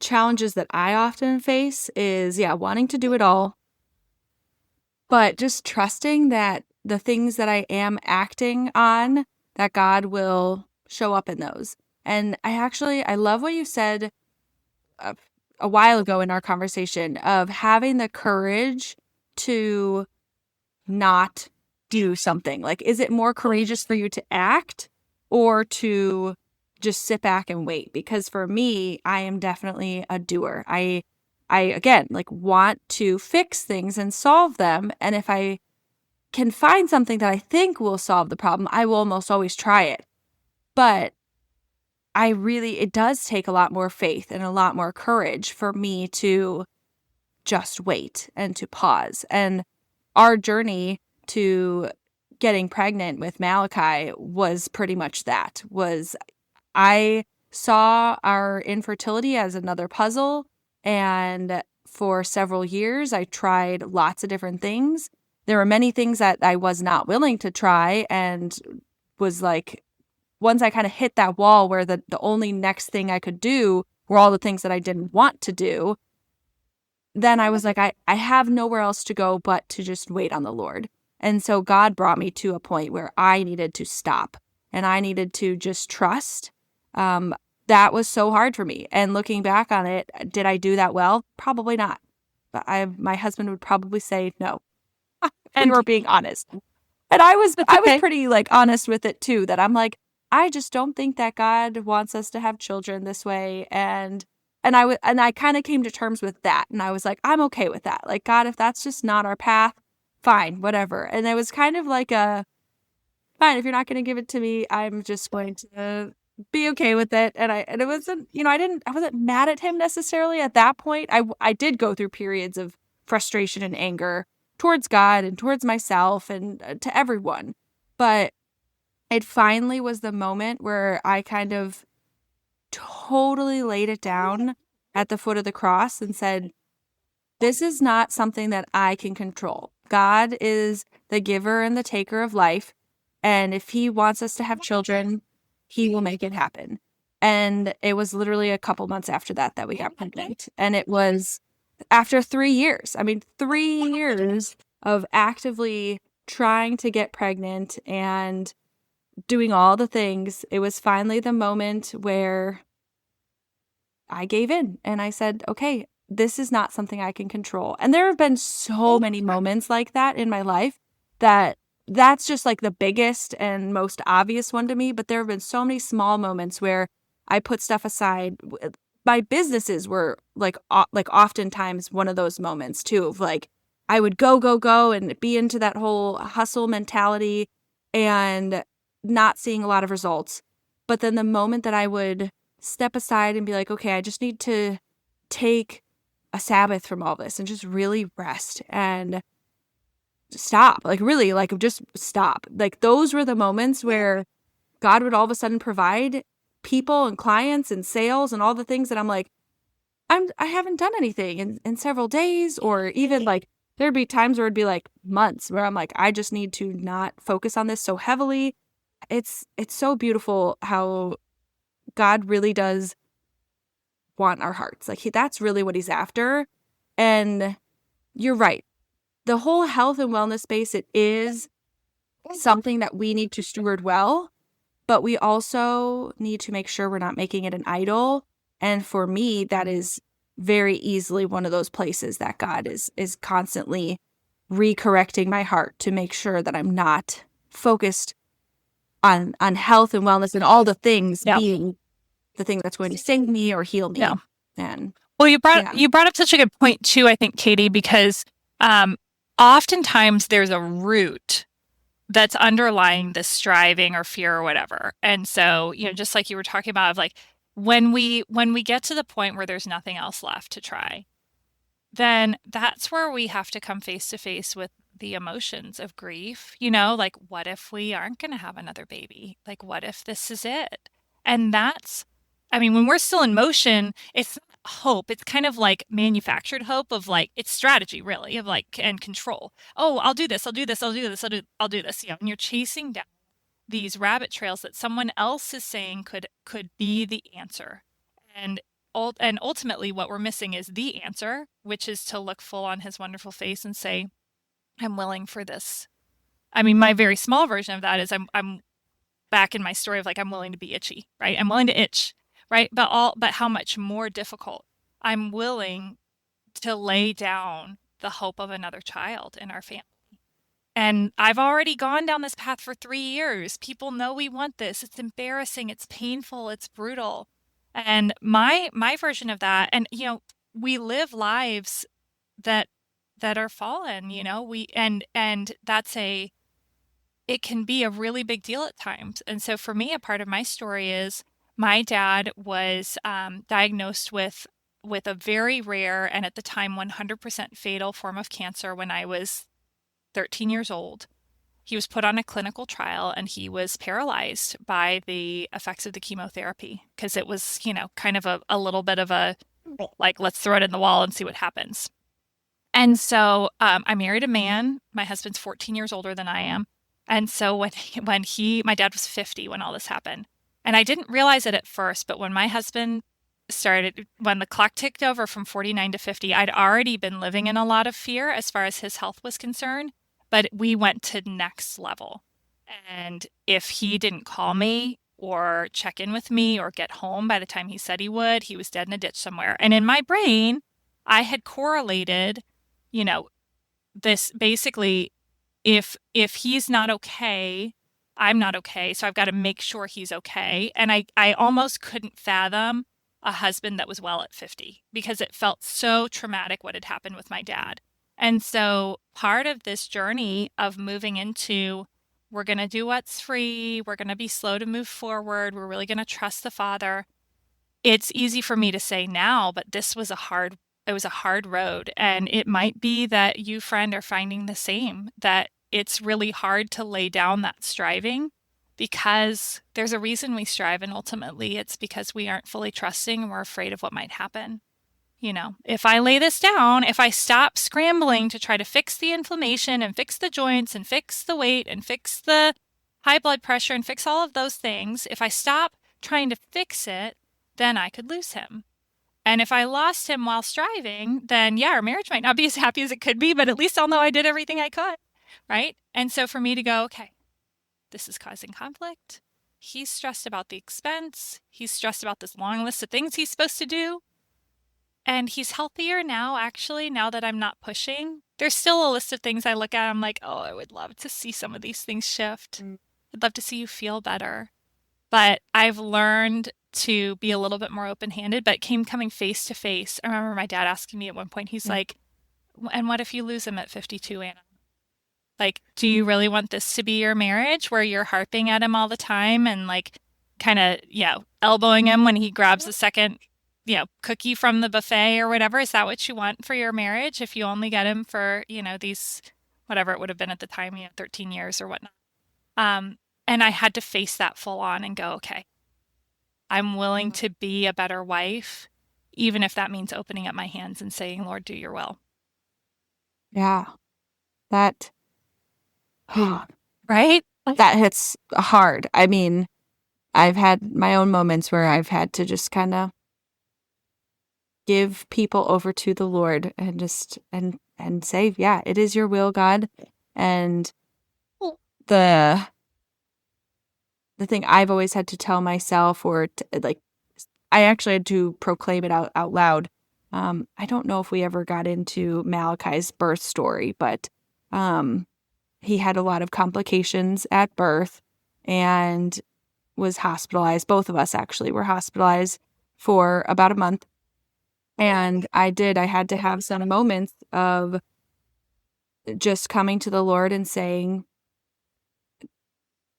challenges that I often face is, wanting to do it all, but just trusting that the things that I am acting on, that God will show up in those. And I love what you said a while ago in our conversation of having the courage to not do something. Like, is it more courageous for you to act or to just sit back and wait? Because for me, I am definitely a doer. I again, like want to fix things and solve them. And if I can find something that I think will solve the problem, I will almost always try it. But it does take a lot more faith and a lot more courage for me to just wait and to pause. And our journey to getting pregnant with Malachi was pretty much that. I saw our infertility as another puzzle, and for several years, I tried lots of different things. There were many things that I was not willing to try, and was like, once I kind of hit that wall where the only next thing I could do were all the things that I didn't want to do, then I was like, I have nowhere else to go but to just wait on the Lord. And so God brought me to a point where I needed to stop, and I needed to just trust. That was so hard for me. And looking back on it, did I do that well? Probably not. But my husband would probably say no. And we're being honest. And I was pretty like honest with it too, that I'm like, I just don't think that God wants us to have children this way. And I kind of came to terms with that. And I was like, I'm okay with that. Like, God, if that's just not our path, fine, whatever. And it was kind of like fine, if you're not going to give it to me, I'm just going to be okay with it. And it wasn't, I wasn't mad at him necessarily at that point. I did go through periods of frustration and anger towards God and towards myself and to everyone. But it finally was the moment where I kind of totally laid it down at the foot of the cross and said, this is not something that I can control. God is the giver and the taker of life. And if he wants us to have children, he will make it happen. And it was literally a couple months after that we got pregnant. And it was after 3 years. I mean, 3 years of actively trying to get pregnant and doing all the things. It was finally the moment where I gave in and I said, okay, this is not something I can control. And there have been so many moments like that in my life that's just like the biggest and most obvious one to me. But there have been so many small moments where I put stuff aside. My businesses were like oftentimes one of those moments too, of like I would go and be into that whole hustle mentality and not seeing a lot of results. But then the moment that I would step aside and be like, okay, I just need to take a Sabbath from all this and just really rest and stop, like really, like just stop. Like those were the moments where God would all of a sudden provide people and clients and sales and all the things that I'm like, I haven't done anything in several days, or even like there'd be times where it'd be like months where I'm like, I just need to not focus on this so heavily. It's so beautiful how God really does want our hearts. Like that's really what he's after. And you're right. The whole health and wellness space, it is something that we need to steward well, but we also need to make sure we're not making it an idol. And for me, that is very easily one of those places that God is constantly recorrecting my heart to make sure that I'm not focused on health and wellness and all the things being the thing that's going to save me or heal me. Yeah. And well, you brought up such a good point too, I think, Katie, because oftentimes there's a root that's underlying this striving or fear or whatever. And so, just like you were talking about, of like when we get to the point where there's nothing else left to try, then that's where we have to come face to face with the emotions of grief. Like, what if we aren't going to have another baby? Like, what if this is it? And when we're still in motion, it's not hope. It's kind of like manufactured hope of like, it's strategy really, of like, and control. Oh, I'll do this. I'll do this. I'll do this. I'll do this. And you're chasing down these rabbit trails that someone else is saying could be the answer. And ultimately what we're missing is the answer, which is to look full on his wonderful face and say, I'm willing for this. My very small version of that is I'm back in my story of like, I'm willing to be itchy, right? I'm willing to itch, right? But how much more difficult. I'm willing to lay down the hope of another child in our family. And I've already gone down this path for 3 years. People know we want this. It's embarrassing. It's painful. It's brutal. And my version of that, and we live lives that are fallen, and that's it can be a really big deal at times. And so for me, a part of my story is my dad was diagnosed with a very rare and at the time 100% fatal form of cancer when I was 13 years old. He was put on a clinical trial and he was paralyzed by the effects of the chemotherapy because it was, kind of a little bit of a, like, let's throw it in the wall and see what happens. And so I married a man. My husband's 14 years older than I am. And so when my dad was 50 when all this happened. And I didn't realize it at first, but when my husband when the clock ticked over from 49 to 50, I'd already been living in a lot of fear as far as his health was concerned, but we went to next level. And if he didn't call me or check in with me or get home by the time he said he would, he was dead in a ditch somewhere. And in my brain, I had correlated, this basically, if he's not okay, I'm not okay. So I've got to make sure he's okay. And I almost couldn't fathom a husband that was well at 50 because it felt so traumatic what had happened with my dad. And so part of this journey of moving into, we're going to do what's free, we're going to be slow to move forward, we're really going to trust the Father. It's easy for me to say now, but this was a hard road. And it might be that you, friend, are finding the same, that it's really hard to lay down that striving because there's a reason we strive, and ultimately it's because we aren't fully trusting and we're afraid of what might happen. If I lay this down, if I stop scrambling to try to fix the inflammation and fix the joints and fix the weight and fix the high blood pressure and fix all of those things. If I stop trying to fix it, then I could lose him. And if I lost him while striving, then yeah, our marriage might not be as happy as it could be, but at least I'll know I did everything I could. Right. And so for me to go, okay, this is causing conflict. He's stressed about the expense. He's stressed about this long list of things he's supposed to do. And he's healthier now, actually, now that I'm not pushing. There's still a list of things I look at. I'm like, oh, I would love to see some of these things shift. I'd love to see you feel better. But I've learned to be a little bit more open-handed, but coming face to face. I remember my dad asking me at one point, he's like, and what if you lose him at 52, Anna? Like, do you really want this to be your marriage where you're harping at him all the time and like kind of, elbowing him when he grabs the second, cookie from the buffet or whatever? Is that what you want for your marriage if you only get him for, these, whatever it would have been at the time, 13 years or whatnot? And I had to face that full on and go, okay, I'm willing to be a better wife, even if that means opening up my hands and saying, Lord, do your will. Yeah. That, right? That hits hard. I mean, I've had my own moments where I've had to just kind of give people over to the Lord and just, and say, yeah, it is your will, God. And the thing I've always had to tell myself, or I actually had to proclaim it out loud. I don't know if we ever got into Malachi's birth story, but he had a lot of complications at birth and was hospitalized. Both of us actually were hospitalized for about a month. And I had to have some moments of just coming to the Lord and saying,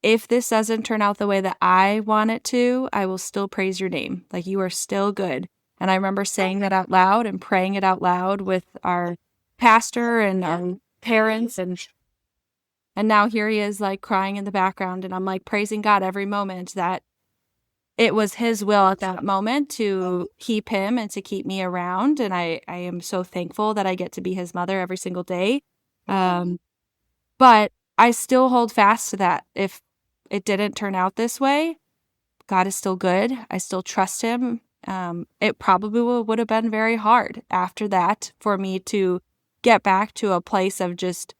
if this doesn't turn out the way that I want it to, I will still praise your name. Like, you are still good. And I remember saying that out loud and praying it out loud with our pastor and our parents. And now here he is, like, crying in the background. And I'm like praising God every moment that it was his will at that moment to keep him and to keep me around. And I am so thankful that I get to be his mother every single day. But I still hold fast to that. If it didn't turn out this way, God is still good. I still trust him. It probably would have been very hard after that for me to get back to a place of just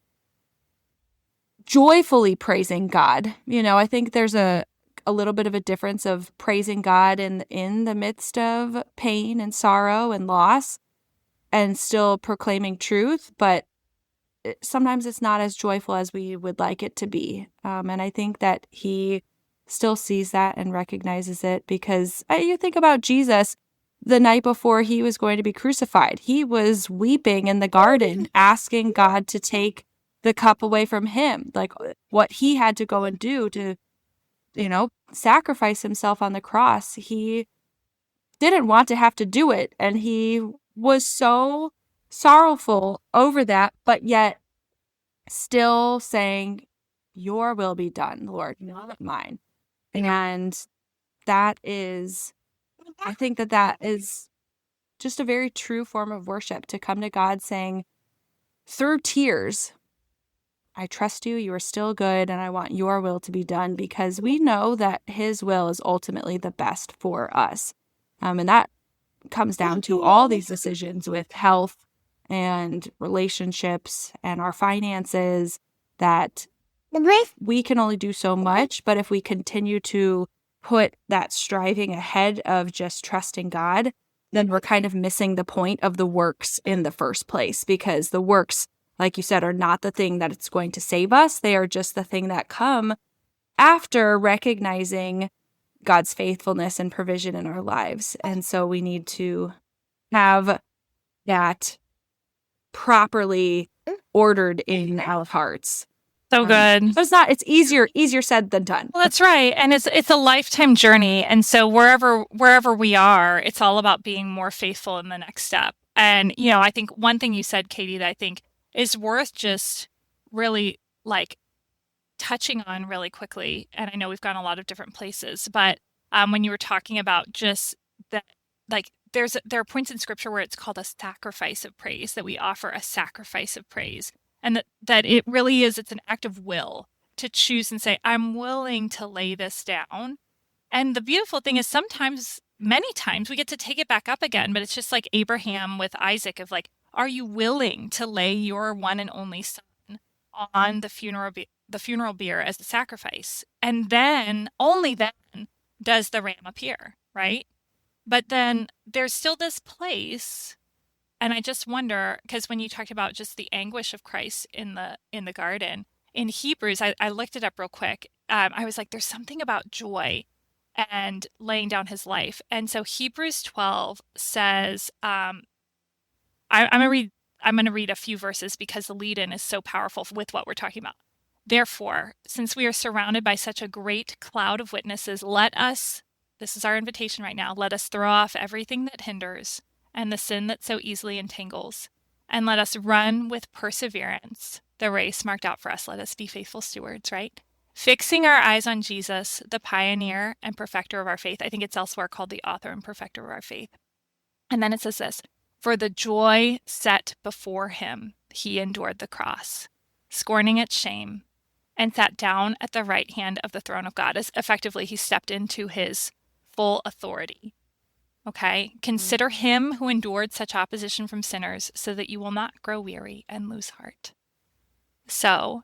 joyfully praising God. I think there's a little bit of a difference of praising God in the midst of pain and sorrow and loss and still proclaiming truth, but sometimes it's not as joyful as we would like it to be. And I think that he still sees that and recognizes it, because you think about Jesus the night before he was going to be crucified. He was weeping in the garden, asking God to take the cup away from him, like what he had to go and do to, sacrifice himself on the cross. He didn't want to have to do it. And he was so sorrowful over that, but yet still saying, your will be done, Lord, not mine. And I think that is just a very true form of worship, to come to God saying, through tears, I trust you, you are still good, and I want your will to be done, because we know that his will is ultimately the best for us. And that comes down to all these decisions with health and relationships and our finances, that we can only do so much. But if we continue to put that striving ahead of just trusting God, then we're kind of missing the point of the works in the first place, because the works, like you said, are not the thing that it's going to save us. They are just the thing that come after recognizing God's faithfulness and provision in our lives. And so we need to have that properly ordered in our hearts. So good. So it's easier said than done. Well, that's right. And it's a lifetime journey. And so wherever we are, it's all about being more faithful in the next step. And, I think one thing you said, Katie, that I think is worth just really like touching on really quickly. And I know we've gone a lot of different places, but when you were talking about just that, like, there are points in scripture where it's called a sacrifice of praise, that we offer a sacrifice of praise. And that it really is, it's an act of will to choose and say, I'm willing to lay this down. And the beautiful thing is sometimes, many times, we get to take it back up again, but it's just like Abraham with Isaac of like, are you willing to lay your one and only son on the funeral bier as the sacrifice? And then, only then, does the ram appear, right? But then there's still this place, and I just wonder, because when you talked about just the anguish of Christ in the garden, in Hebrews, I looked it up real quick. I was like, there's something about joy and laying down his life. And so Hebrews 12 says, I'm going to read a few verses because the lead-in is so powerful with what we're talking about. Therefore, since we are surrounded by such a great cloud of witnesses, this is our invitation right now, let us throw off everything that hinders and the sin that so easily entangles, and let us run with perseverance the race marked out for us. Let us be faithful stewards, right? Fixing our eyes on Jesus, the pioneer and perfecter of our faith. I think it's elsewhere called the author and perfecter of our faith. And then it says this, for the joy set before him, he endured the cross, scorning its shame, and sat down at the right hand of the throne of God. As effectively, he stepped into his full authority. Okay? Consider him who endured such opposition from sinners so that you will not grow weary and lose heart. So,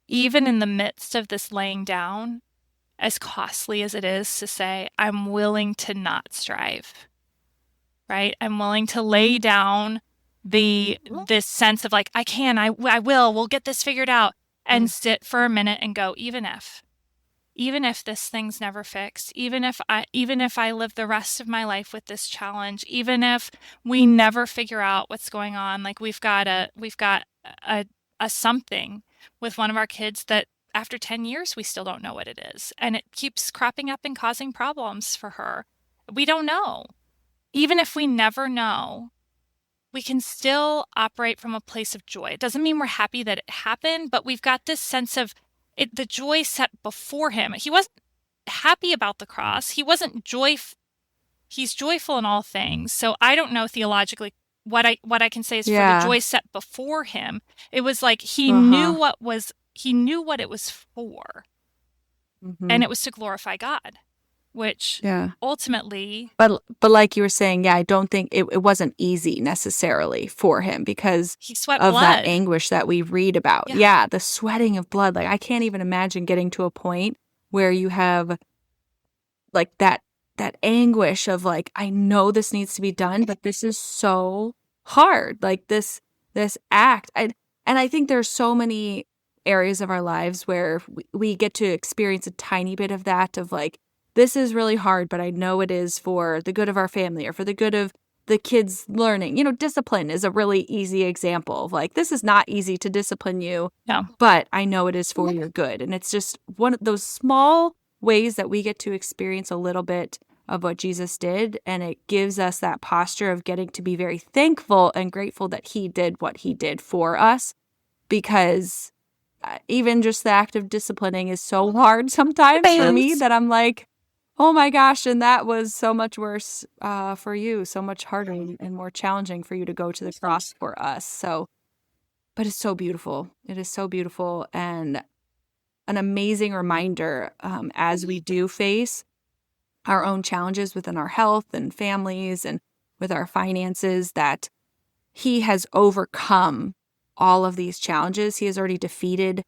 even in the midst of this laying down, as costly as it is to say, I'm willing to not strive, right? I'm willing to lay down this sense of like, I will, we'll get this figured out, and sit for a minute and go, even if this thing's never fixed, even if I live the rest of my life with this challenge, even if we never figure out what's going on, like we've got a something with one of our kids that after 10 years, we still don't know what it is. And it keeps cropping up and causing problems for her. We don't know. Even if we never know, we can still operate from a place of joy. It doesn't mean we're happy that it happened, but we've got this sense of it, the joy set before him. He wasn't happy about the cross. He wasn't joyful. He's joyful in all things. So I don't know theologically what I can say is for the joy set before him. It was like he knew what it was for, and it was to glorify God. Which ultimately... But like you were saying, I don't think it wasn't easy necessarily for him because he sweat of blood. That anguish that we read about. Yeah, the sweating of blood. Like I can't even imagine getting to a point where you have like that anguish of like, I know this needs to be done, but this is so hard. Like this act. And I think there's so many areas of our lives where we get to experience a tiny bit of that, of like, this is really hard, but I know it is for the good of our family or for the good of the kids learning. You know, discipline is a really easy example of like, this is not easy to discipline you, but I know it is for your good. And it's just one of those small ways that we get to experience a little bit of what Jesus did. And it gives us that posture of getting to be very thankful and grateful that he did what he did for us, because even just the act of disciplining is so hard sometimes for me that I'm like, oh my gosh, and that was so much worse for you, so much harder and more challenging for you to go to the cross for us. So, but it's so beautiful. It is so beautiful and an amazing reminder as we do face our own challenges within our health and families and with our finances, that he has overcome all of these challenges. He has already defeated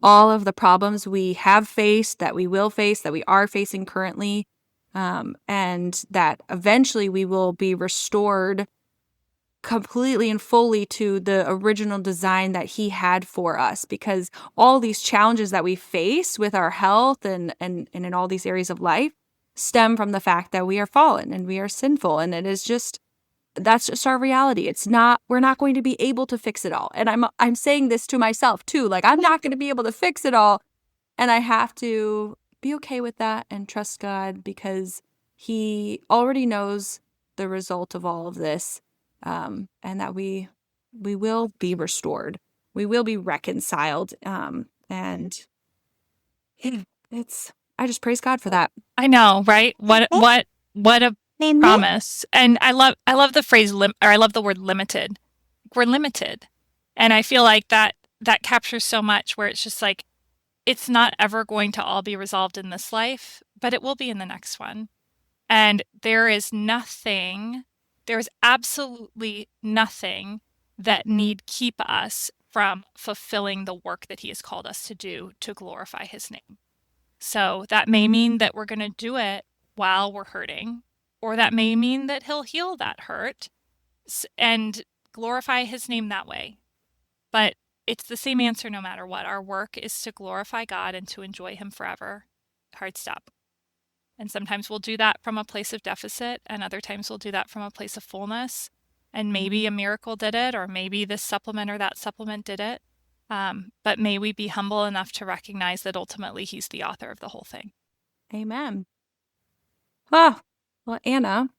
all of the problems we have faced, that we will face, that we are facing currently, and that eventually we will be restored completely and fully to the original design that he had for us. Because all these challenges that we face with our health and in all these areas of life stem from the fact that we are fallen and we are sinful, and that's just our reality. We're not going to be able to fix it all. And I'm saying this to myself too. Like, I'm not going to be able to fix it all. And I have to be okay with that and trust God, because he already knows the result of all of this. And that we will be restored. We will be reconciled. And I just praise God for that. I know, right? What a promise. And I love the phrase, I love the word limited. We're limited. And I feel like that captures so much, where it's just like, it's not ever going to all be resolved in this life, but it will be in the next one. And there is absolutely nothing that need keep us from fulfilling the work that he has called us to do to glorify his name. So that may mean that we're going to do it while we're hurting, or that may mean that he'll heal that hurt and glorify his name that way. But it's the same answer no matter what. Our work is to glorify God and to enjoy him forever. Hard stop. And sometimes we'll do that from a place of deficit, and other times we'll do that from a place of fullness. And maybe a miracle did it, or maybe this supplement or that supplement did it. But may we be humble enough to recognize that ultimately he's the author of the whole thing. Amen. Oh, well, Anna,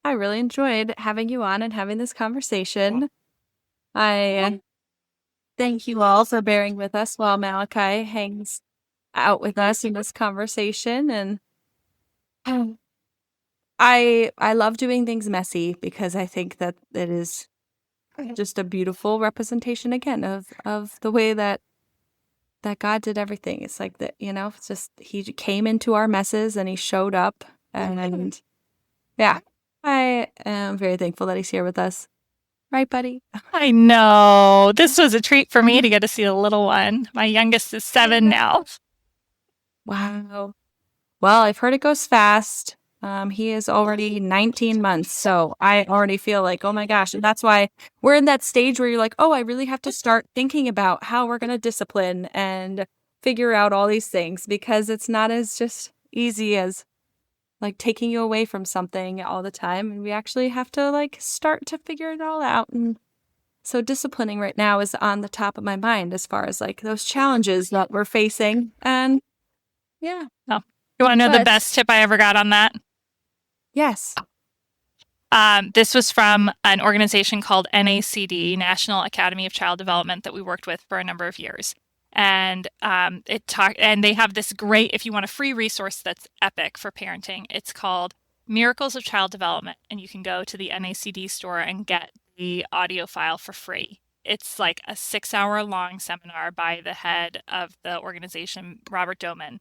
I really enjoyed having you on and having this conversation. I thank you all for bearing with us while Malachi hangs out with us in this conversation. And I love doing things messy because I think that it is just a beautiful representation again of the way that God did everything. It's like that, it's just he came into our messes and he showed up, and yeah, I am very thankful that he's here with us. Right, buddy? I know. This was a treat for me to get to see the little one. My youngest is 7 now. Wow. Well, I've heard it goes fast. He is already 19 months, so I already feel like, oh my gosh. And that's why we're in that stage where you're like, oh, I really have to start thinking about how we're going to discipline and figure out all these things, because it's not as just easy as like taking you away from something all the time. And we actually have to like start to figure it all out. And so disciplining right now is on the top of my mind as far as like those challenges that we're facing. And yeah. Oh, you want to know the best tip I ever got on that? Yes. This was from an organization called NACD, National Academy of Child Development, that we worked with for a number of years. And and they have this great, if you want a free resource that's epic for parenting, it's called Miracles of Child Development. And you can go to the NACD store and get the audio file for free. It's like a 6-hour-long seminar by the head of the organization, Robert Doman,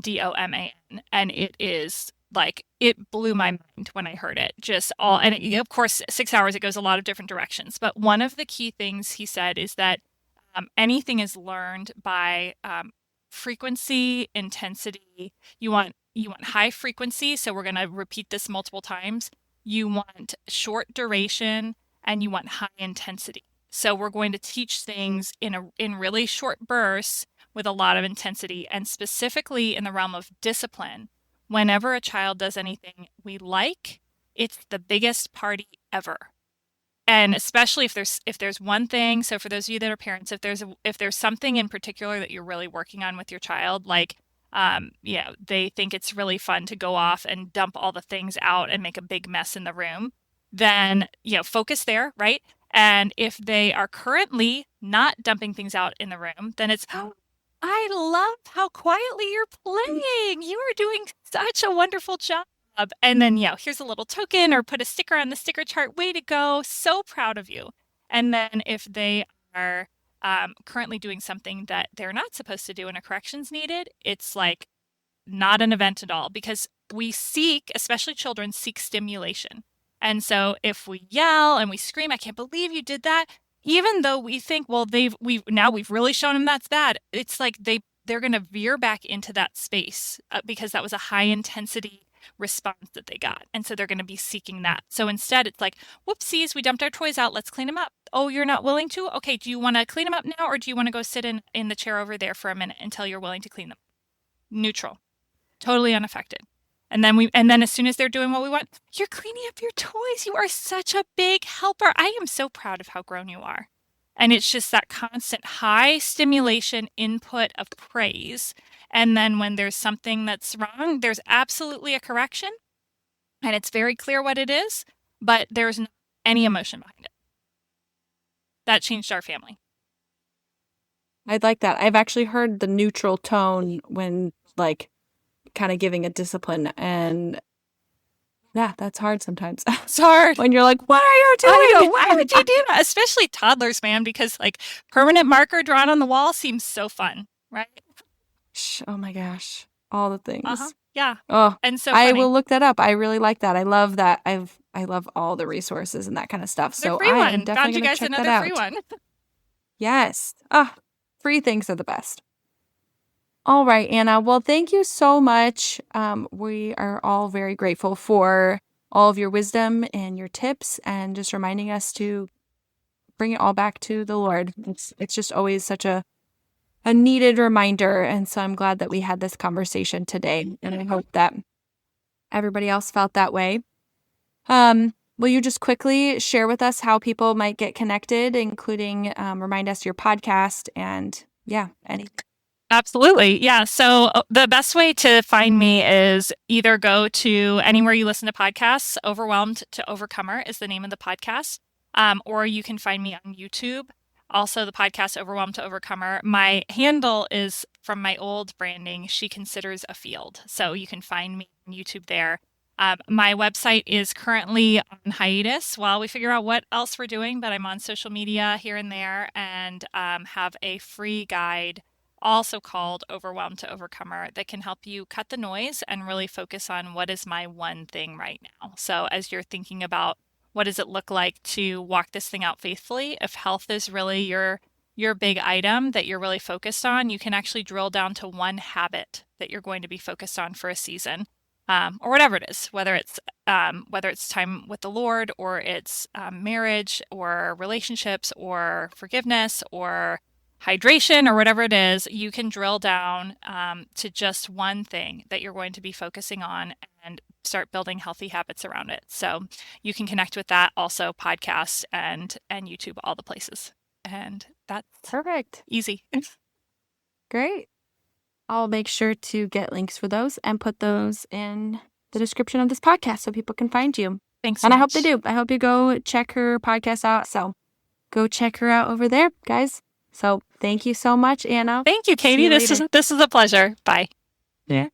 D-O-M-A-N. And it is like, it blew my mind when I heard it. And of course, 6 hours, it goes a lot of different directions. But one of the key things he said is that anything is learned by frequency, intensity. You want high frequency, so we're going to repeat this multiple times. You want short duration, and you want high intensity. So we're going to teach things in really short bursts with a lot of intensity, and specifically in the realm of discipline. Whenever a child does anything we like, it's the biggest party ever. And especially if there's one thing, so for those of you that are parents, if there's something in particular that you're really working on with your child, like they think it's really fun to go off and dump all the things out and make a big mess in the room, then focus there, right? And if they are currently not dumping things out in the room, then it's, oh, I love how quietly you're playing. You are doing such a wonderful job. And then, here's a little token, or put a sticker on the sticker chart. Way to go. So proud of you. And then if they are currently doing something that they're not supposed to do and a correction's needed, it's like not an event at all, because we seek, especially children, seek stimulation. And so if we yell and we scream, I can't believe you did that, even though we think, well, we've really shown them that's bad, it's like they're going to veer back into that space because that was a high intensity response that they got. And so they're going to be seeking that. So instead it's like, whoopsies, we dumped our toys out. Let's clean them up. Oh, you're not willing to? Okay. Do you want to clean them up now? Or do you want to go sit in the chair over there for a minute until you're willing to clean them? Neutral, totally unaffected. And then as soon as they're doing what we want, you're cleaning up your toys. You are such a big helper. I am so proud of how grown you are. And it's just that constant high stimulation input of praise. And then when there's something that's wrong, there's absolutely a correction. And it's very clear what it is, but there's not any emotion behind it. That changed our family. I'd like that. I've actually heard the neutral tone when like kind of giving a discipline, and yeah, that's hard sometimes. It's hard when you're like, what are you doing? Why would you do that? Especially toddlers, man, because like permanent marker drawn on the wall seems so fun, right? Oh my gosh. All the things. Yeah. Oh, And so I funny. will look that up. I really like that. I love that. I love all the resources and that kind of stuff. The So free I am one. Found definitely you going to guys check that another free out. one. Yes. Free things are the best. All right, Anna. Well, thank you so much. We are all very grateful for all of your wisdom and your tips and just reminding us to bring it all back to the Lord. It's just always such a needed reminder. And so I'm glad that we had this conversation today. And I hope that everybody else felt that way. Will you just quickly share with us how people might get connected, including remind us your podcast and anything? Absolutely. Yeah. So the best way to find me is either go to anywhere you listen to podcasts. Overwhelmed to Overcomer is the name of the podcast. Or you can find me on YouTube. Also, the podcast Overwhelmed to Overcomer. My handle is from my old branding, She Considers a Field. So you can find me on YouTube there. My website is currently on hiatus while we figure out what else we're doing, but I'm on social media here and there and have a free guide also called Overwhelmed to Overcomer that can help you cut the noise and really focus on what is my one thing right now. So as you're thinking about what does it look like to walk this thing out faithfully, if health is really your big item that you're really focused on, you can actually drill down to one habit that you're going to be focused on for a season. Or whatever it is, whether it's time with the Lord or it's marriage or relationships or forgiveness or hydration or whatever it is, you can drill down to just one thing that you're going to be focusing on and start building healthy habits around it. So you can connect with that also, podcast and YouTube, all the places. And that's Perfect. easy. Great. I'll make sure to get links for those and put those in the description of this podcast so people can find you. Thanks so much. I hope they do. I hope you go check her podcast out. So go check her out over there, guys. So thank you so much, Anna. Thank you, Katie. This is a pleasure. Bye. Yeah.